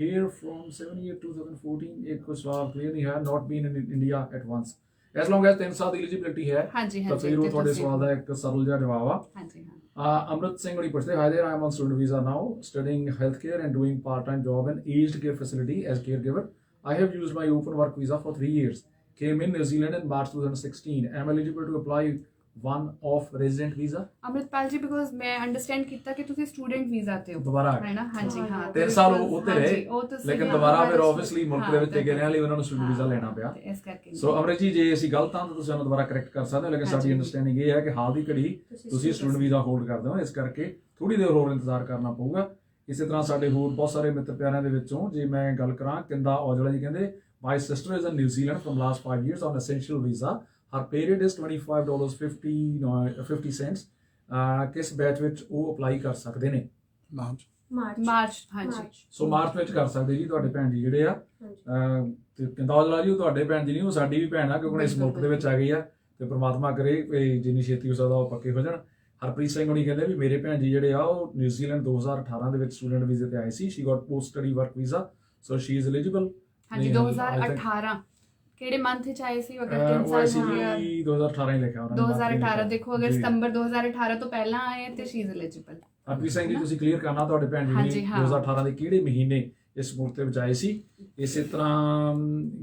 [SPEAKER 1] here from 7 year 2014। एक सवाल क्लियर नहीं है, not been in India at once as long as 3 ਸਾਲ ਦੀ ਐਲੀਜੀਬਿਲਿਟੀ ਹੈ ਤਾਂ ਫਿਰ ਉਹ ਤੁਹਾਡੇ ਸਵਾਲ ਦਾ ਇੱਕ ਸਰਲ ਜਿਹਾ ਜਵਾਬ ਆ।
[SPEAKER 3] ਹਾਂਜੀ ਹਾਂ।
[SPEAKER 1] ਅਮਰਤ ਸਿੰਘ ਹੋਣੀ ਪੁੱਛਦੇ hi there, I am on student visa now studying healthcare and doing part-time job in aged care facility as caregiver. I have used my open work visa for 3 years, came in New Zealand in March 2016, am eligible to apply one off resident visa?
[SPEAKER 3] Amritpal ਜੀ, because ਮੈਂ understand ਕੀਤਾ ਕਿ ਤੁਸੀਂ student visa ਤੇ ਹੋ
[SPEAKER 1] ਦੁਬਾਰਾ
[SPEAKER 3] ਹੈ ਨਾ। ਹਾਂਜੀ ਹਾਂ,
[SPEAKER 1] 3 ਸਾਲ ਉੱਤੇ ਰਹੇ ਲੇਕਿਨ ਦੁਬਾਰਾ ਫਿਰ ਆਬਵੀਅਸਲੀ ਮੁਲਕ ਦੇ ਵਿੱਚ ਟਿਕੇ ਰਹਿਣ ਲਈ ਉਹਨਾਂ ਨੂੰ ਸਟੂਡੈਂਟ ਵੀਜ਼ਾ ਲੈਣਾ ਪਿਆ।
[SPEAKER 3] ਇਸ ਕਰਕੇ
[SPEAKER 1] ਸੋ ਅਮਰਿਤ ਜੀ ਜੇ ਅਸੀਂ ਗਲਤ ਹਾਂ ਤਾਂ ਤੁਸੀਂ ਸਾਨੂੰ ਦੁਬਾਰਾ ਕਰੈਕਟ ਕਰ ਸਕਦੇ ਹੋ, ਲੇਕਿਨ ਸਾਡੀ ਅੰਡਰਸਟੈਂਡਿੰਗ ਇਹ ਹੈ ਕਿ ਹਾਲ ਦੀ ਘੜੀ ਤੁਸੀਂ ਸਟੂਡੈਂਟ ਵੀਜ਼ਾ ਹੋਲਡ ਕਰਦੇ ਹੋ, ਇਸ ਕਰਕੇ ਥੋੜੀ ਦੇਰ ਹੋਰ ਇੰਤਜ਼ਾਰ ਕਰਨਾ ਪਊਗਾ। ਇਸੇ ਤਰ੍ਹਾਂ ਸਾਡੇ ਹੋਰ ਬਹੁਤ ਸਾਰੇ ਮਿੱਤਰ ਪਿਆਰਿਆਂ ਦੇ ਵਿੱਚੋਂ ਜੇ ਮੈਂ ਗੱਲ ਕਰਾਂ, ਕਿੰਦਾ ਔਜਲਾ ਜੀ ਕਹਿੰਦੇ my sister is in New Zealand from last 5 years on essential visa. Her pay rate is $25.50. ਕਿਸ ਬੈਚ ਵਿੱਚ ਉਹ ਅਪਲਾਈ ਕਰ ਸਕਦੇ ਨੇ?
[SPEAKER 3] ਮਾਰਚ। ਹਾਂਜੀ,
[SPEAKER 1] ਸੋ ਮਾਰਚ ਵਿੱਚ ਕਰ ਸਕਦੇ ਜੀ ਤੁਹਾਡੇ ਭੈਣ ਜੀ ਜਿਹੜੇ ਆ। ਤੇ ਕਿੰਦਾ ਔਜਲਾ ਜੀ ਉਹ ਤੁਹਾਡੇ ਭੈਣ ਜੀ ਨਹੀਂ, ਉਹ ਸਾਡੀ ਵੀ ਭੈਣ ਆ, ਕਿਉਂਕਿ ਇਸ ਮੁਲਕ ਦੇ ਵਿੱਚ ਆ ਗਈ ਆ ਤੇ ਪ੍ਰਮਾਤਮਾ ਕਰੇ ਜਿੰਨੀ ਛੇਤੀ ਹੋ ਸਕਦਾ ਉਹ ਪੱਕੇ ਹੋ ਜਾਣ। ਹਰਪ੍ਰੀਤ ਸਿੰਘ ਹੋਣੀ ਕਹਿੰਦੇ ਵੀ ਮੇਰੇ ਭੈਣ ਜੀ ਜਿਹੜੇ ਆ ਉਹ ਨਿਊਜ਼ੀਲੈਂਡ 2018 ਦੇ ਵਿੱਚ ਸਟੂਡੈਂਟ ਵੀਜ਼ੇ ਤੇ ਆਏ ਸੀ। She got post study work visa, so she is eligible.
[SPEAKER 3] ਹਾਂਜੀ 2018 ਕਿਹੜੇ ਮੰਥ ਵਿੱਚ ਆਏ ਸੀ? ਅਗਰ 3 ਸਾਲ ਹੋ ਗਿਆ
[SPEAKER 1] 2018 ਹੀ ਲਿਖਿਆ ਉਹਨਾਂ ਨੇ।
[SPEAKER 3] 2018 ਦੇਖੋ, ਅਗਰ ਸਤੰਬਰ 2018 ਤੋਂ ਪਹਿਲਾਂ ਆਏ ਤੇ ਸ਼ੀ ਇਜ਼ ਐਲੀਜੀਬਲ।
[SPEAKER 1] ਹਰਪ੍ਰੀਤ ਸਿੰਘ ਜੀ ਤੁਸੀਂ ਕਲੀਅਰ ਕਰਨਾ ਤੁਹਾਡੇ ਭੈਣ ਜੀ ਨੇ 2018 ਦੇ ਕਿਹੜੇ ਮਹੀਨੇ ਇਸ ਮੁਲਕ ਤੇ ਵਿੱਚ ਆਏ ਸੀ। ਇਸੇ ਤਰ੍ਹਾਂ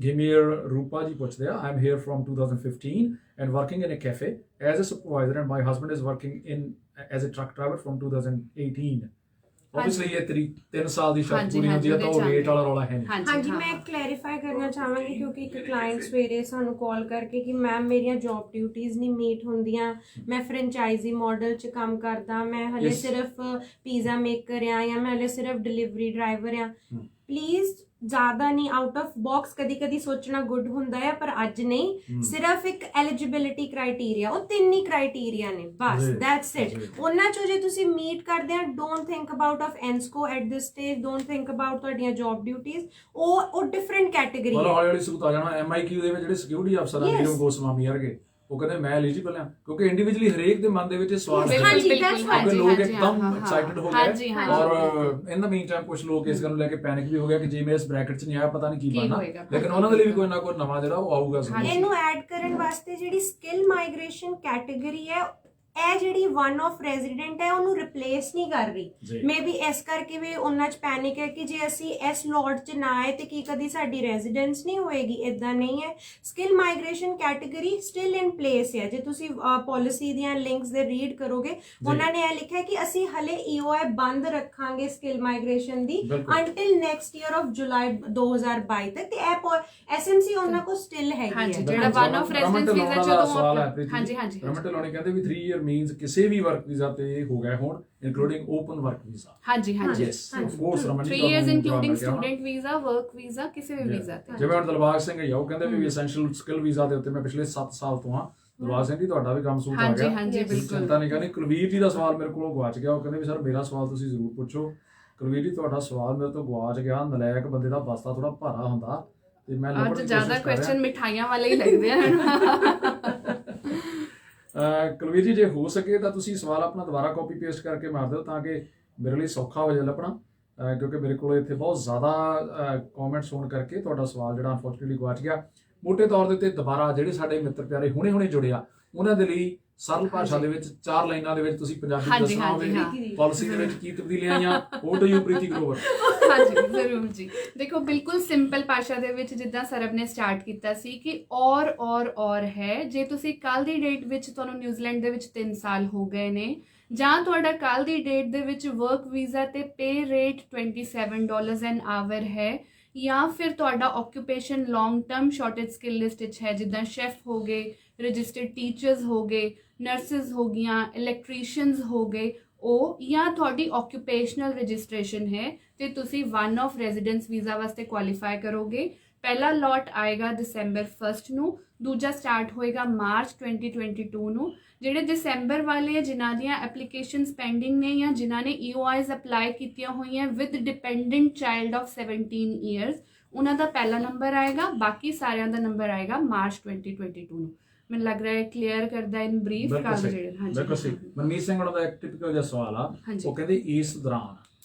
[SPEAKER 1] ਗਿਮੀਰ ਰੂਪਾ ਜੀ ਪੁੱਛਦੇ ਆ I am here from 2015 and working in a cafe as a supervisor and my husband is working in as a truck driver from 2018। obviously ਇਹ 3 ਸਾਲ ਦੀ ਸ਼ਰਤ ਪੂਰੀ ਹੁੰਦੀ ਹੈ ਤਾਂ ਉਹ ਰੇਟ ਵਾਲਾ ਰੌਲਾ ਹੈ ਨਹੀਂ।
[SPEAKER 2] ਹਾਂਜੀ, ਮੈਂ ਕਲੈਰੀਫਾਈ ਕਰਨਾ ਚਾਹਾਂਗੀ ਕਿਉਂਕਿ ਇੱਕ ਕਲਾਇੰਟ ਸਵੇਰੇ ਸਾਨੂੰ ਕਾਲ ਕਰਕੇ ਕਿ ਮੈਮ ਮੇਰੀਆਂ ਜੌਬ ਡਿਊਟੀਆਂ ਨਹੀਂ ਮੀਟ ਹੁੰਦੀਆਂ, ਮੈਂ ਫਰੈਂਚਾਈਜ਼ੀ ਮਾਡਲ 'ਚ ਕੰਮ ਕਰਦਾ, ਮੈਂ ਹਲੇ ਸਿਰਫ ਪੀਜ਼ਾ ਮੇਕਰ ਆ ਜਾਂ ਮੈਂ ਹਲੇ ਸਿਰਫ ਡਿਲੀਵਰੀ ਡਰਾਈਵਰ ਆ। ਪਲੀਜ਼ ਜ਼ਿਆਦਾ ਨਹੀਂ, ਆਊਟ ਆਫ ਬਾਕਸ ਕਦੀ ਸੋਚਣਾ ਗੁੱਡ ਹੁੰਦਾ ਹੈ, ਪਰ ਅੱਜ ਨਹੀਂ। ਸਿਰਫ ਇੱਕ ਐਲੀਜੀਬਿਲਿਟੀ ਕ੍ਰਾਈਟੇਰੀਆ, ਉਹ 3 ਹੀ ਕ੍ਰਾਈਟੇਰੀਆ ਨੇ ਬਸ, ਦੈਟਸ ਇਟ। ਉਹਨਾਂ ਚੋਂ ਜੇ ਤੁਸੀਂ ਮੀਟ ਕਰਦੇ ਆ, don't think about of ANZSCO at this stage, don't think about ਤੁਹਾਡੀਆਂ ਜੌਬ ਡਿਊਟੀਜ਼, ਉਹ ਡਿਫਰੈਂਟ ਕੈਟੇਗਰੀ ਹੈ।
[SPEAKER 1] ਹੌਲੀ ਹੌਲੀ ਸੂਤ ਆ ਜਾਣਾ। MIQ ਦੇ ਵਿੱਚ ਜਿਹੜੇ ਸਿਕਿਉਰਿਟੀ ਅਫਸਰ ਆ ਨੀਰਵ ਗੋਸਵਾਮੀ ਵਰਗੇ, ਉਹ ਕਹਿੰਦੇ ਮੈਂ ਐਲੀਜੀਬਲ ਆ, ਕਿਉਂਕਿ ਇੰਡੀਵਿਜੂਅਲੀ ਹਰੇਕ ਦੇ ਮਨ ਦੇ ਵਿੱਚ ਸਵਾਲ ਹੈ ਕਿ ਲੋਕ ਇੱਕਦਮ ਐਕਸਾਈਟਡ ਹੋ ਗਏ ਔਰ ਇਨ ਦਾ ਮੀਨ ਟਾਈਮ ਕੁਝ ਲੋਕ ਇਸ ਗੱਲ ਨੂੰ ਲੈ ਕੇ ਪੈਨਿਕ ਵੀ ਹੋ ਗਿਆ ਕਿ ਜੇ ਮੈਂ ਇਸ ਬ੍ਰੈਕਟ 'ਚ ਨਹੀਂ ਆਇਆ ਪਤਾ ਨਹੀਂ ਕੀ ਬਣਨਾ, ਲੇਕਿਨ ਉਹਨਾਂ ਦੇ ਲਈ ਵੀ ਕੋਈ ਨਾ ਕੋਈ ਨਵਾਂ ਜਿਹੜਾ ਉਹ ਆਊਗਾ।
[SPEAKER 2] ਇਹਨੂੰ ਐਡ ਕਰਨ ਵਾਸਤੇ ਜਿਹੜੀ ਸਕਿੱਲ ਮਾਈਗ੍ਰੇਸ਼ਨ ਕੈਟੇਗਰੀ ਹੈ, ਇਹ ਜਿਹੜੀ ਵਨ ਆਫ ਰੈਜ਼ੀਡੈਂਟ ਹੈ ਉਹਨੂੰ ਰਿਪਲੇਸ ਨਹੀਂ ਕਰ ਰਹੀ। ਮੇ ਬੀ ਇਸ ਕਰਕੇ ਵੀ ਉਹਨਾਂ 'ਚ ਪੈਨਿਕ ਹੈ ਕਿ ਜੇ ਅਸੀਂ ਇਸ ਲੋਟ 'ਚ ਨਾ ਆਏ ਤੇ ਕੀ ਕਦੀ ਸਾਡੀ ਰੈਜ਼ੀਡੈਂਸ ਨਹੀਂ ਹੋਏਗੀ। ਇਦਾਂ ਨਹੀਂ ਹੈ, skill migration category still in place ਹੈ। ਜੇ ਤੁਸੀਂ ਪਾਲਿਸੀ ਦੀਆਂ ਲਿੰਕਸ ਦੇ ਰੀਡ ਕਰੋਗੇ, ਉਹਨਾਂ ਨੇ ਇਹ ਲਿਖਿਆ ਕਿ ਅਸੀਂ ਹਲੇ EOI ਬੰਦ ਰੱਖਾਂਗੇ skill migration the until next year of ਜੁਲਾਈ 2022 ਤੱਕ, ਤੇ ਇਹ SMC ਉਹਨਾਂ ਕੋਲ ਸਟਿਲ ਹੈਗੀ ਹੈ।
[SPEAKER 3] ਜਿਹੜਾ ਵਨ ਆਫ ਰੈਜ਼ੀਡੈਂਸ ਵੀਜ਼ਾ ਜਦੋਂ ਹਾਂਜੀ
[SPEAKER 1] ਰਮਨ ਲਾਉਣੀ ਕਹਿੰਦੇ ਵੀ 3 ਈਅਰ means ਕਿਸੇ ਵੀ ਵਰਕ ਵੀਜ਼ਾ ਤੇ ਹੋ ਗਏ ਹੋਣ ਇਨਕਲੂਡਿੰਗ ਓਪਨ ਵਰਕ ਵੀਜ਼ਾ।
[SPEAKER 3] ਹਾਂਜੀ
[SPEAKER 1] yes of course Raman
[SPEAKER 3] 3 years including student visa, work visa, ਕਿਸੇ ਵੀ ਵੀਜ਼ਾ ਤੇ।
[SPEAKER 1] ਜਿਵੇਂ ਹੁਣ ਦਿਲਬਾਗ ਸਿੰਘ ਹੈ ਉਹ ਕਹਿੰਦੇ ਵੀ ਐਸੈਂਸ਼ੀਅਲ ਸਕਿੱਲ ਵੀਜ਼ਾ ਦੇ ਉੱਤੇ ਮੈਂ ਪਿਛਲੇ 7 ਸਾਲ ਤੋਂ ਹਾਂ। ਦਿਲਬਾਗ ਸਿੰਘ ਜੀ ਤੁਹਾਡਾ ਵੀ ਕੰਮ ਸੂਟ ਆ ਗਿਆ।
[SPEAKER 3] ਹਾਂਜੀ ਬਿਲਕੁਲ,
[SPEAKER 1] ਚਿੰਤਾ ਨਹੀਂ ਕਰਨੀ। ਕੁਲਵੀਰ ਜੀ ਦਾ ਸਵਾਲ ਮੇਰੇ ਕੋਲੋਂ ਗਵਾਚ ਗਿਆ, ਉਹ ਕਹਿੰਦੇ ਵੀ ਸਰ ਮੇਰਾ ਸਵਾਲ ਤੁਸੀਂ ਜ਼ਰੂਰ ਪੁੱਛੋ। ਕੁਲਵੀਰ ਜੀ ਤੁਹਾਡਾ ਸਵਾਲ ਮੇਰੇ ਤੋਂ ਗਵਾਚ ਗਿਆ। ਨਲਾਇਕ ਬੰਦੇ ਦਾ ਬਸਤਾ ਥੋੜਾ ਭਾਰਾ ਹੁੰਦਾ ਤੇ ਮੈਂ ਲੱਭਣ ਦੀ ਕੋਸ਼ਿਸ਼ ਕਰ ਰਿਹਾ।
[SPEAKER 3] ਅੱਜ ਜ਼ਿਆਦਾ ਕੁਐਸਚਨ ਮਿਠਾਈਆਂ ਵਾਲੇ ਹੀ ਲੱਗਦੇ ਹਨ।
[SPEAKER 1] ਕੁਲਵੀਰ ਜੀ ਜੇ ਹੋ ਸਕੇ ਤਾਂ ਤੁਸੀਂ ਸਵਾਲ ਆਪਣਾ ਦੁਬਾਰਾ ਕਾਪੀ ਪੇਸਟ ਕਰਕੇ ਮਾਰ ਦਿਓ ਤਾਂ ਕਿ ਮੇਰੇ ਲਈ ਸੌਖਾ ਹੋ ਜਾਏ ਲੱਭਣਾ, ਕਿਉਂਕਿ ਮੇਰੇ ਕੋਲ ਇੱਥੇ ਬਹੁਤ ਜ਼ਿਆਦਾ ਕਮੈਂਟਸ ਹੋਣ ਕਰਕੇ ਤੁਹਾਡਾ ਸਵਾਲ ਜਿਹੜਾ ਅਨਫੋਰਚੂਨੇਟਲੀ ਗਵਾਚ ਗਿਆ। ਮੋਟੇ ਤੌਰ ਦੇ ਉੱਤੇ ਦੁਬਾਰਾ ਜਿਹੜੇ ਸਾਡੇ ਮਿੱਤਰ ਪਿਆਰੇ ਹੁਣੇ ਜੁੜੇ ਆ ਉਹਨਾਂ ਦੇ ਲਈ ਸਰਲ ਭਾਸ਼ਾ ਦੇ ਵਿੱਚ 4 ਲਾਈਨਾਂ ਦੇ ਵਿੱਚ ਤੁਸੀਂ ਪੰਜਾਬੀ ਦੱਸਣਾ ਹੋਵੇ ਪਾਲਿਸੀ ਦੇ ਵਿੱਚ ਕੀ ਤਬਦੀਲੀਆਂ ਆਈਆਂ। Over to you Preeti Grover.
[SPEAKER 3] ਹਾਂਜੀ ਜ਼ਰੂਰ ਜੀ। ਦੇਖੋ ਬਿਲਕੁਲ ਸਿੰਪਲ ਭਾਸ਼ਾ ਦੇ ਵਿੱਚ ਜਿੱਦਾਂ ਸਰਬ ਨੇ ਸਟਾਰਟ ਕੀਤਾ ਸੀ ਕਿ ਔਰ ਹੈ। ਜੇ ਤੁਸੀਂ ਕੱਲ ਦੀ ਡੇਟ ਵਿੱਚ ਤੁਹਾਨੂੰ ਨਿਊਜ਼ੀਲੈਂਡ ਦੇ ਵਿੱਚ 3 ਸਾਲ ਹੋ ਗਏ ਨੇ ਜਾਂ ਤੁਹਾਡਾ ਕੱਲ ਦੀ ਡੇਟ ਦੇ ਵਿੱਚ ਵਰਕ ਵੀਜ਼ਾ ਤੇ ਪੇ ਰੇਟ $27 ਐਨ ਆਵਰ ਹੈ ਜਾਂ ਫਿਰ ਤੁਹਾਡਾ occupation long term shortage skill list ਵਿੱਚ ਹੈ ਜਿੱਦਾਂ ਸ਼ੈਫ ਹੋ ਗਏ, ਰਜਿਸਟਰਡ ਟੀਚਰਸ ਹੋ ਗਏ, ਨਰਸਿਸ ਹੋ ਗਈਆਂ, ਇਲੈਕਟ੍ਰੀਸ਼ੀਅਨਸ ਹੋ ਗਏ ਉਹ ਜਾਂ ਤੁਹਾਡੀ ਆਕੂਪੇਸ਼ਨਲ ਰਜਿਸਟ੍ਰੇਸ਼ਨ ਹੈ ਤੇ ਤੁਸੀਂ 1 ਆਫ ਰੈਜ਼ੀਡੈਂਸ ਵੀਜ਼ਾ ਵਾਸਤੇ ਕੁਆਲੀਫਾਈ ਕਰੋਗੇ। ਪਹਿਲਾ ਲੋਟ ਆਏਗਾ ਦਸੰਬਰ 1 ਨੂੰ, ਦੂਜਾ ਸਟਾਰਟ ਹੋਏਗਾ ਮਾਰਚ 2022 ਨੂੰ। ਜਿਹੜੇ ਦਸੰਬਰ ਵਾਲੇ ਆ ਜਿਨ੍ਹਾਂ ਦੀਆਂ ਐਪਲੀਕੇਸ਼ਨਸ ਪੈਂਡਿੰਗ ਨੇ ਜਾਂ ਜਿਨ੍ਹਾਂ ਨੇ EOIs ਅਪਲਾਈ ਕੀਤੀਆਂ ਹੋਈਆਂ with dependent child of 17 years ਉਹਨਾਂ ਦਾ ਪਹਿਲਾ ਨੰਬਰ ਆਏਗਾ। ਬਾਕੀ ਸਾਰਿਆਂ ਦਾ ਨੰਬਰ ਆਏਗਾ ਮਾਰਚ 2022 ਨੂੰ। ਮੈਨੂੰ ਲੱਗ ਰਿਹਾ ਹੈ ਕਲੀਅਰ ਕਰਦਾ ਇਨ ਬਰੀਫ ਕਾਲ ਜਿਹੜੇ। ਹਾਂਜੀ
[SPEAKER 1] ਬਿਲਕੁਲ ਸਹੀ। ਮਨਮੀਤ ਸਿੰਘ ਉਹਨਾਂ ਦਾ ਇੱਕ ਟਿਪੀਕਲ ਜਿਹਾ ਸਵਾਲ ਆ, ਉਹ ਕਹਿੰਦੇ ਇਸ ਦੌਰਾਨ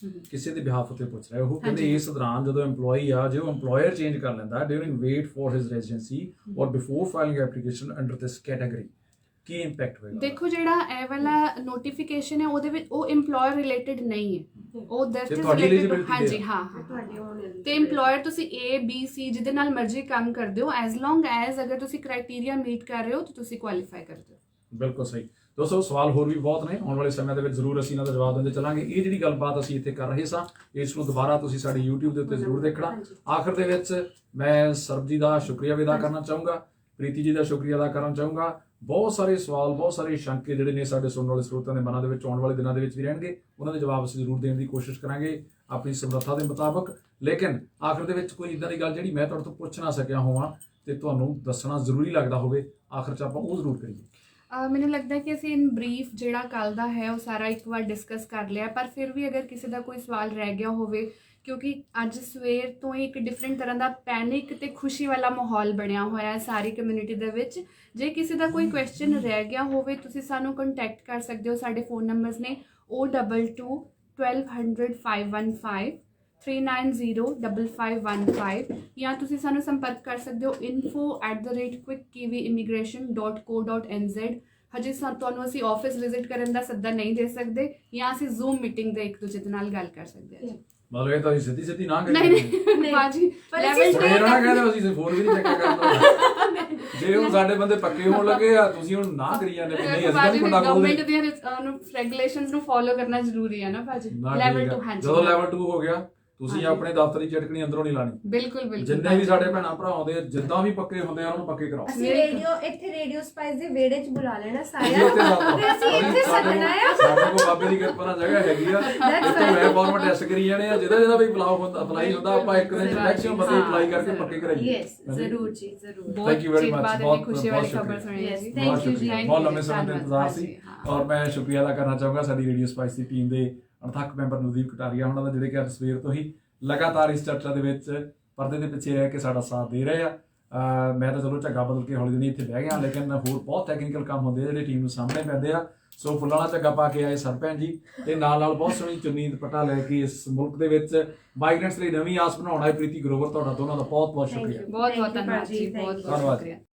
[SPEAKER 1] ਕਿਸੇ ਦੇ ਬਿਹਾਫ ਉੱਤੇ ਪੁੱਛ ਰਿਹਾ, ਉਹ ਕਹਿੰਦੇ ਇਸ ਦੌਰਾਨ ਜਦੋਂ EMPLOYEE ਆ ਜੇ ਉਹ EMPLOYER ਚੇਂਜ ਕਰ ਲੈਂਦਾ during wait for his residency or before filing application under this category ਕੀ ਇੰਪੈਕਟ ਹੋਏਗਾ? ਦੇਖੋ
[SPEAKER 3] ਜਿਹੜਾ ਇਹ ਵਾਲਾ ਨੋਟੀਫਿਕੇਸ਼ਨ ਹੈ ਉਹਦੇ ਵਿੱਚ ਉਹ EMPLOYER ਰਿਲੇਟਡ ਨਹੀਂ ਹੈ, ਉਹ ਦੈਟ ਇਜ਼ ਰਿਲੇਟਡ। ਹਾਂਜੀ ਹਾਂ ਤੇ EMPLOYER ਤੁਸੀਂ A B C ਜਿਹਦੇ ਨਾਲ ਮਰਜ਼ੀ ਕੰਮ ਕਰਦੇ ਹੋ ਐਜ਼ ਲੌਂਗ ਐਜ਼ ਅਗਰ ਤੁਸੀਂ ਕ੍ਰਾਈਟੇਰੀਆ ਮੀਟ ਕਰ ਰਹੇ ਹੋ ਤਾਂ ਤੁਸੀਂ ਕੁਆਲੀਫਾਈ ਕਰਦੇ ਹੋ।
[SPEAKER 1] ਬਿਲਕੁਲ ਸਹੀ। ਦੋਸਤੋ ਸਵਾਲ ਹੋਰ ਵੀ ਬਹੁਤ ਨੇ, ਆਉਣ ਵਾਲੇ ਸਮੇਂ ਦੇ ਵਿੱਚ ਜ਼ਰੂਰ ਅਸੀਂ ਇਹਨਾਂ ਦਾ ਜਵਾਬ ਦਿੰਦੇ ਚੱਲਾਂਗੇ। ਇਹ ਜਿਹੜੀ ਗੱਲਬਾਤ ਅਸੀਂ ਇੱਥੇ ਕਰ ਰਹੇ ਸਾਂ ਇਸ ਨੂੰ ਦੁਬਾਰਾ ਤੁਸੀਂ ਸਾਡੇ YouTube ਦੇ ਉੱਤੇ ਜ਼ਰੂਰ ਦੇਖਣਾ। ਆਖਰ ਦੇ ਵਿੱਚ ਮੈਂ ਸਰਬ ਜੀ ਦਾ ਸ਼ੁਕਰੀਆ ਵੀ ਅਦਾ ਕਰਨਾ ਚਾਹੂੰਗਾ, ਪ੍ਰੀਤੀ ਜੀ ਦਾ ਸ਼ੁਕਰੀਆ ਅਦਾ ਕਰਨਾ ਚਾਹੂੰਗਾ। ਬਹੁਤ ਸਾਰੇ ਸਵਾਲ, ਬਹੁਤ ਸਾਰੇ ਸ਼ੰਕੇ ਜਿਹੜੇ ਨੇ ਸਾਡੇ ਸੁਣਨ ਵਾਲੇ ਸਰੋਤਾਂ ਦੇ ਮਨਾਂ ਦੇ ਵਿੱਚ ਆਉਣ ਵਾਲੇ ਦਿਨਾਂ ਦੇ ਵਿੱਚ ਵੀ ਰਹਿਣਗੇ, ਉਹਨਾਂ ਦੇ ਜਵਾਬ ਅਸੀਂ ਜ਼ਰੂਰ ਦੇਣ ਦੀ ਕੋਸ਼ਿਸ਼ ਕਰਾਂਗੇ ਆਪਣੀ ਸਮਰੱਥਾ ਦੇ ਮੁਤਾਬਕ। ਲੇਕਿਨ ਆਖਰ ਦੇ ਵਿੱਚ ਕੋਈ ਇਦਾਂ ਦੀ ਗੱਲ ਜਿਹੜੀ ਮੈਂ ਤੁਹਾਡੇ ਤੋਂ ਪੁੱਛ ਨਾ ਸਕਿਆ ਹੋਵਾਂ ਤੇ ਤੁਹਾਨੂੰ ਦੱਸਣਾ ਜ਼ਰੂਰੀ ਲੱਗਦਾ ਹੋਵੇ, ਆਖਰ 'ਚ ਆਪਾਂ ਉਹ ਜ਼ਰੂਰ ਕਰੀਏ।
[SPEAKER 3] ਮੈਨੂੰ ਲੱਗਦਾ ਕਿ ਅਸੀਂ ਇਨ ਬਰੀਫ ਜਿਹੜਾ ਕੱਲ ਦਾ ਹੈ ਉਹ ਸਾਰਾ ਇੱਕ ਵਾਰ ਡਿਸਕਸ ਕਰ ਲਿਆ, ਪਰ ਫਿਰ ਵੀ ਅਗਰ ਕਿਸੇ ਦਾ ਕੋਈ ਸਵਾਲ ਰਹਿ ਗਿਆ ਹੋਵੇ ਕਿਉਂਕਿ ਅੱਜ ਸਵੇਰ ਤੋਂ ਹੀ ਇੱਕ ਡਿਫਰੈਂਟ ਤਰ੍ਹਾਂ ਦਾ ਪੈਨਿਕ ਤੇ ਖੁਸ਼ੀ ਵਾਲਾ ਮਾਹੌਲ ਬਣਿਆ ਹੋਇਆ ਹੈ ਸਾਰੀ ਕਮਿਊਨਿਟੀ ਦੇ ਵਿੱਚ। ਜੇ ਕਿਸੇ ਦਾ ਕੋਈ ਕੁਐਸਚਨ ਰਹਿ ਗਿਆ ਹੋਵੇ ਤੁਸੀਂ ਸਾਨੂੰ ਕੰਟੈਕਟ ਕਰ ਸਕਦੇ ਹੋ। ਸਾਡੇ ਫੋਨ ਨੰਬਰਸ ਨੇ 022 1200 515 3905515 ਜਾਂ ਤੁਸੀਂ ਸਾਨੂੰ ਸੰਪਰਕ ਕਰ ਸਕਦੇ ਹੋ info@quickkiwiimmigration.co.nz। ਹਜੇ ਤੁਹਾਨੂੰ ਅਸੀਂ ਆਫਿਸ ਵਿਜ਼ਿਟ ਕਰਨ ਦਾ ਸੱਦਾ ਨਹੀਂ ਦੇ ਸਕਦੇ ਜਾਂ ਅਸੀਂ ਜ਼ੂਮ ਮੀਟਿੰਗ ਦੇ ਇੱਕ ਦੂਜੇ ਦੇ ਨਾਲ ਗੱਲ ਕਰ ਸਕਦੇ ਹਾਂ।
[SPEAKER 1] ਮਤਲਬ ਇਹ ਤਾਂ ਸਿੱਧੀ ਨਾ ਕਰੀ
[SPEAKER 3] ਨਹੀਂ ਬਾਜੀ
[SPEAKER 1] ਲੈਵਲ 2 ਨਾ ਕਹਿੰਦੇ ਅਸੀਂ ਫੋਨ ਵੀ ਨਹੀਂ ਚੈੱਕ ਕਰਨਾ। ਜੇ ਹੁਣ ਸਾਡੇ ਬੰਦੇ ਪੱਕੇ ਹੋਣ ਲੱਗੇ ਆ ਤੁਸੀਂ ਹੁਣ ਨਾ ਕਰੀ ਜਾਂਦੇ ਵੀ ਨਹੀਂ ਅਸੀਂ ਨਹੀਂ ਮੁੰਡਾ ਕੋਲ
[SPEAKER 3] ਗਵਰਨਮੈਂਟ ਦੀਆਂ ਰੈਗੂਲੇਸ਼ਨਸ ਨੂੰ ਫੋਲੋ ਕਰਨਾ ਜ਼ਰੂਰੀ ਹੈ ਨਾ ਬਾਜੀ। ਲੈਵਲ 2 ਹਾਂਜੀ
[SPEAKER 1] ਜਦੋਂ ਲੈਵਲ 2 ਹੋ ਗਿਆ ਤੁਸੀਂ ਆਪਣੇ ਦਫ਼ਤਰ ਦੀ ਚਟਕਣੀ ਅੰਦਰੋਂ ਨਹੀਂ ਲਾਣੀ।
[SPEAKER 3] ਬਿਲਕੁਲ
[SPEAKER 1] ਜਿੰਨੇ ਵੀ ਸਾਡੇ ਭੈਣਾਂ ਭਰਾ ਆਉਂਦੇ ਜਿੱਦਾਂ ਵੀ ਪੱਕੇ ਹੁੰਦੇ ਆ ਉਹਨਾਂ ਨੂੰ ਪੱਕੇ ਕਰਾਓ।
[SPEAKER 2] ਅਸੀਂ ਇੱਥੇ ਰੇਡੀਓ ਸਪਾਈਸ ਦੇ ਵਿਹੜੇ 'ਚ ਬੁਲਾ ਲੈਣਾ ਸਾਰਿਆਂ ਨੂੰ ਤੇ ਅਸੀਂ ਇੱਥੇ ਸੱਦਣਾ ਆ।
[SPEAKER 1] ਸਾਡੇ ਕੋਲ ਬਾਬੇ ਦੀ ਕਿਰਪਾ ਨਾਲ ਜਗ੍ਹਾ ਹੈਗੀ ਆ, ਇੱਥੇ ਵੈਬ ਫਾਰਮੈਟ ਟੈਸਟ ਕਰੀ ਜਾਣੇ ਆ, ਜਿਹਦਾ ਵੀ ਅਪਲਾਈ ਹੁੰਦਾ ਆਪਾਂ ਇੱਕ ਦਿਨ ਮੈਕਸਿਮਮ ਬੰਦੇ ਅਪਲਾਈ ਕਰਕੇ ਪੱਕੇ ਕਰਾਈਏ।
[SPEAKER 2] ਯੈਸ ਜ਼ਰੂਰ ਜੀ ਜ਼ਰੂਰ।
[SPEAKER 1] Thank you very much. ਬਹੁਤ
[SPEAKER 3] ਖੁਸ਼ੀ ਵਾਲੀ ਖਬਰ ਸੁਣੀ ਜੀ।
[SPEAKER 2] ਥੈਂਕ ਯੂ ਜੀ।
[SPEAKER 1] ਬਹੁਤ ਲੰਮੇ ਸਮੇਂ ਤੋਂ ਇੰਤਜ਼ਾਰ ਸੀ ਔਰ ਮੈਂ ਸ਼ੁਕਰੀਆ ਅਦਾ ਕਰਨਾ ਚਾਹੂੰਗਾ ਸਾਡੀ ਰੇਡੀਓ ਸਪਾਈਸ ਦੀ ਟੀਮ ਦੇ ਅਣਥੱਕ ਮੈਂਬਰ ਨਵਦੀਪ ਕਟਾਰੀਆ ਉਹਨਾਂ ਦਾ, ਜਿਹੜੇ ਕਿ ਅੱਜ ਸਵੇਰ ਤੋਂ ਹੀ ਲਗਾਤਾਰ ਇਸ ਚਰਚਾ ਦੇ ਵਿੱਚ ਪਰਦੇ ਦੇ ਪਿੱਛੇ ਰਹਿ ਕੇ ਸਾਡਾ ਸਾਥ ਦੇ ਰਹੇ ਆ। ਮੈਂ ਤਾਂ ਚਲੋ ਝੱਗਾ ਬਦਲ ਕੇ ਹੌਲੀ ਦਿਨੀ ਇੱਥੇ ਬਹਿ ਗਿਆ, ਲੇਕਿਨ ਹੋਰ ਬਹੁਤ ਟੈਕਨੀਕਲ ਕੰਮ ਹੁੰਦੇ ਜਿਹੜੇ ਟੀਮ ਨੂੰ ਸਾਹਮਣੇ ਪੈਂਦੇ ਆ। ਸੋ ਫੁੱਲਾਂ ਵਾਲਾ ਝੱਗਾ ਪਾ ਕੇ ਆਏ ਸਰਪੰਚ ਜੀ ਤੇ ਨਾਲ ਬਹੁਤ ਸੋਹਣੀ ਚੁੰਨੀ ਦੁਪੱਟਾ ਲੈ ਕੇ ਇਸ ਮੁਲਕ ਦੇ ਵਿੱਚ ਮਾਈਗ੍ਰੈਂਟਸ ਲਈ ਨਵੀਂ ਆਸ ਬਣਾਉਣ ਆਏ ਪ੍ਰੀਤੀ ਗਰੋਵਰ, ਤੁਹਾਡਾ ਦੋਨਾਂ ਦਾ ਬਹੁਤ ਬਹੁਤ ਸ਼ੁਕਰੀਆ।
[SPEAKER 3] ਬਹੁਤ ਧੰਨਵਾਦ ਜੀ। ਬਹੁਤ ਧੰਨਵਾਦ।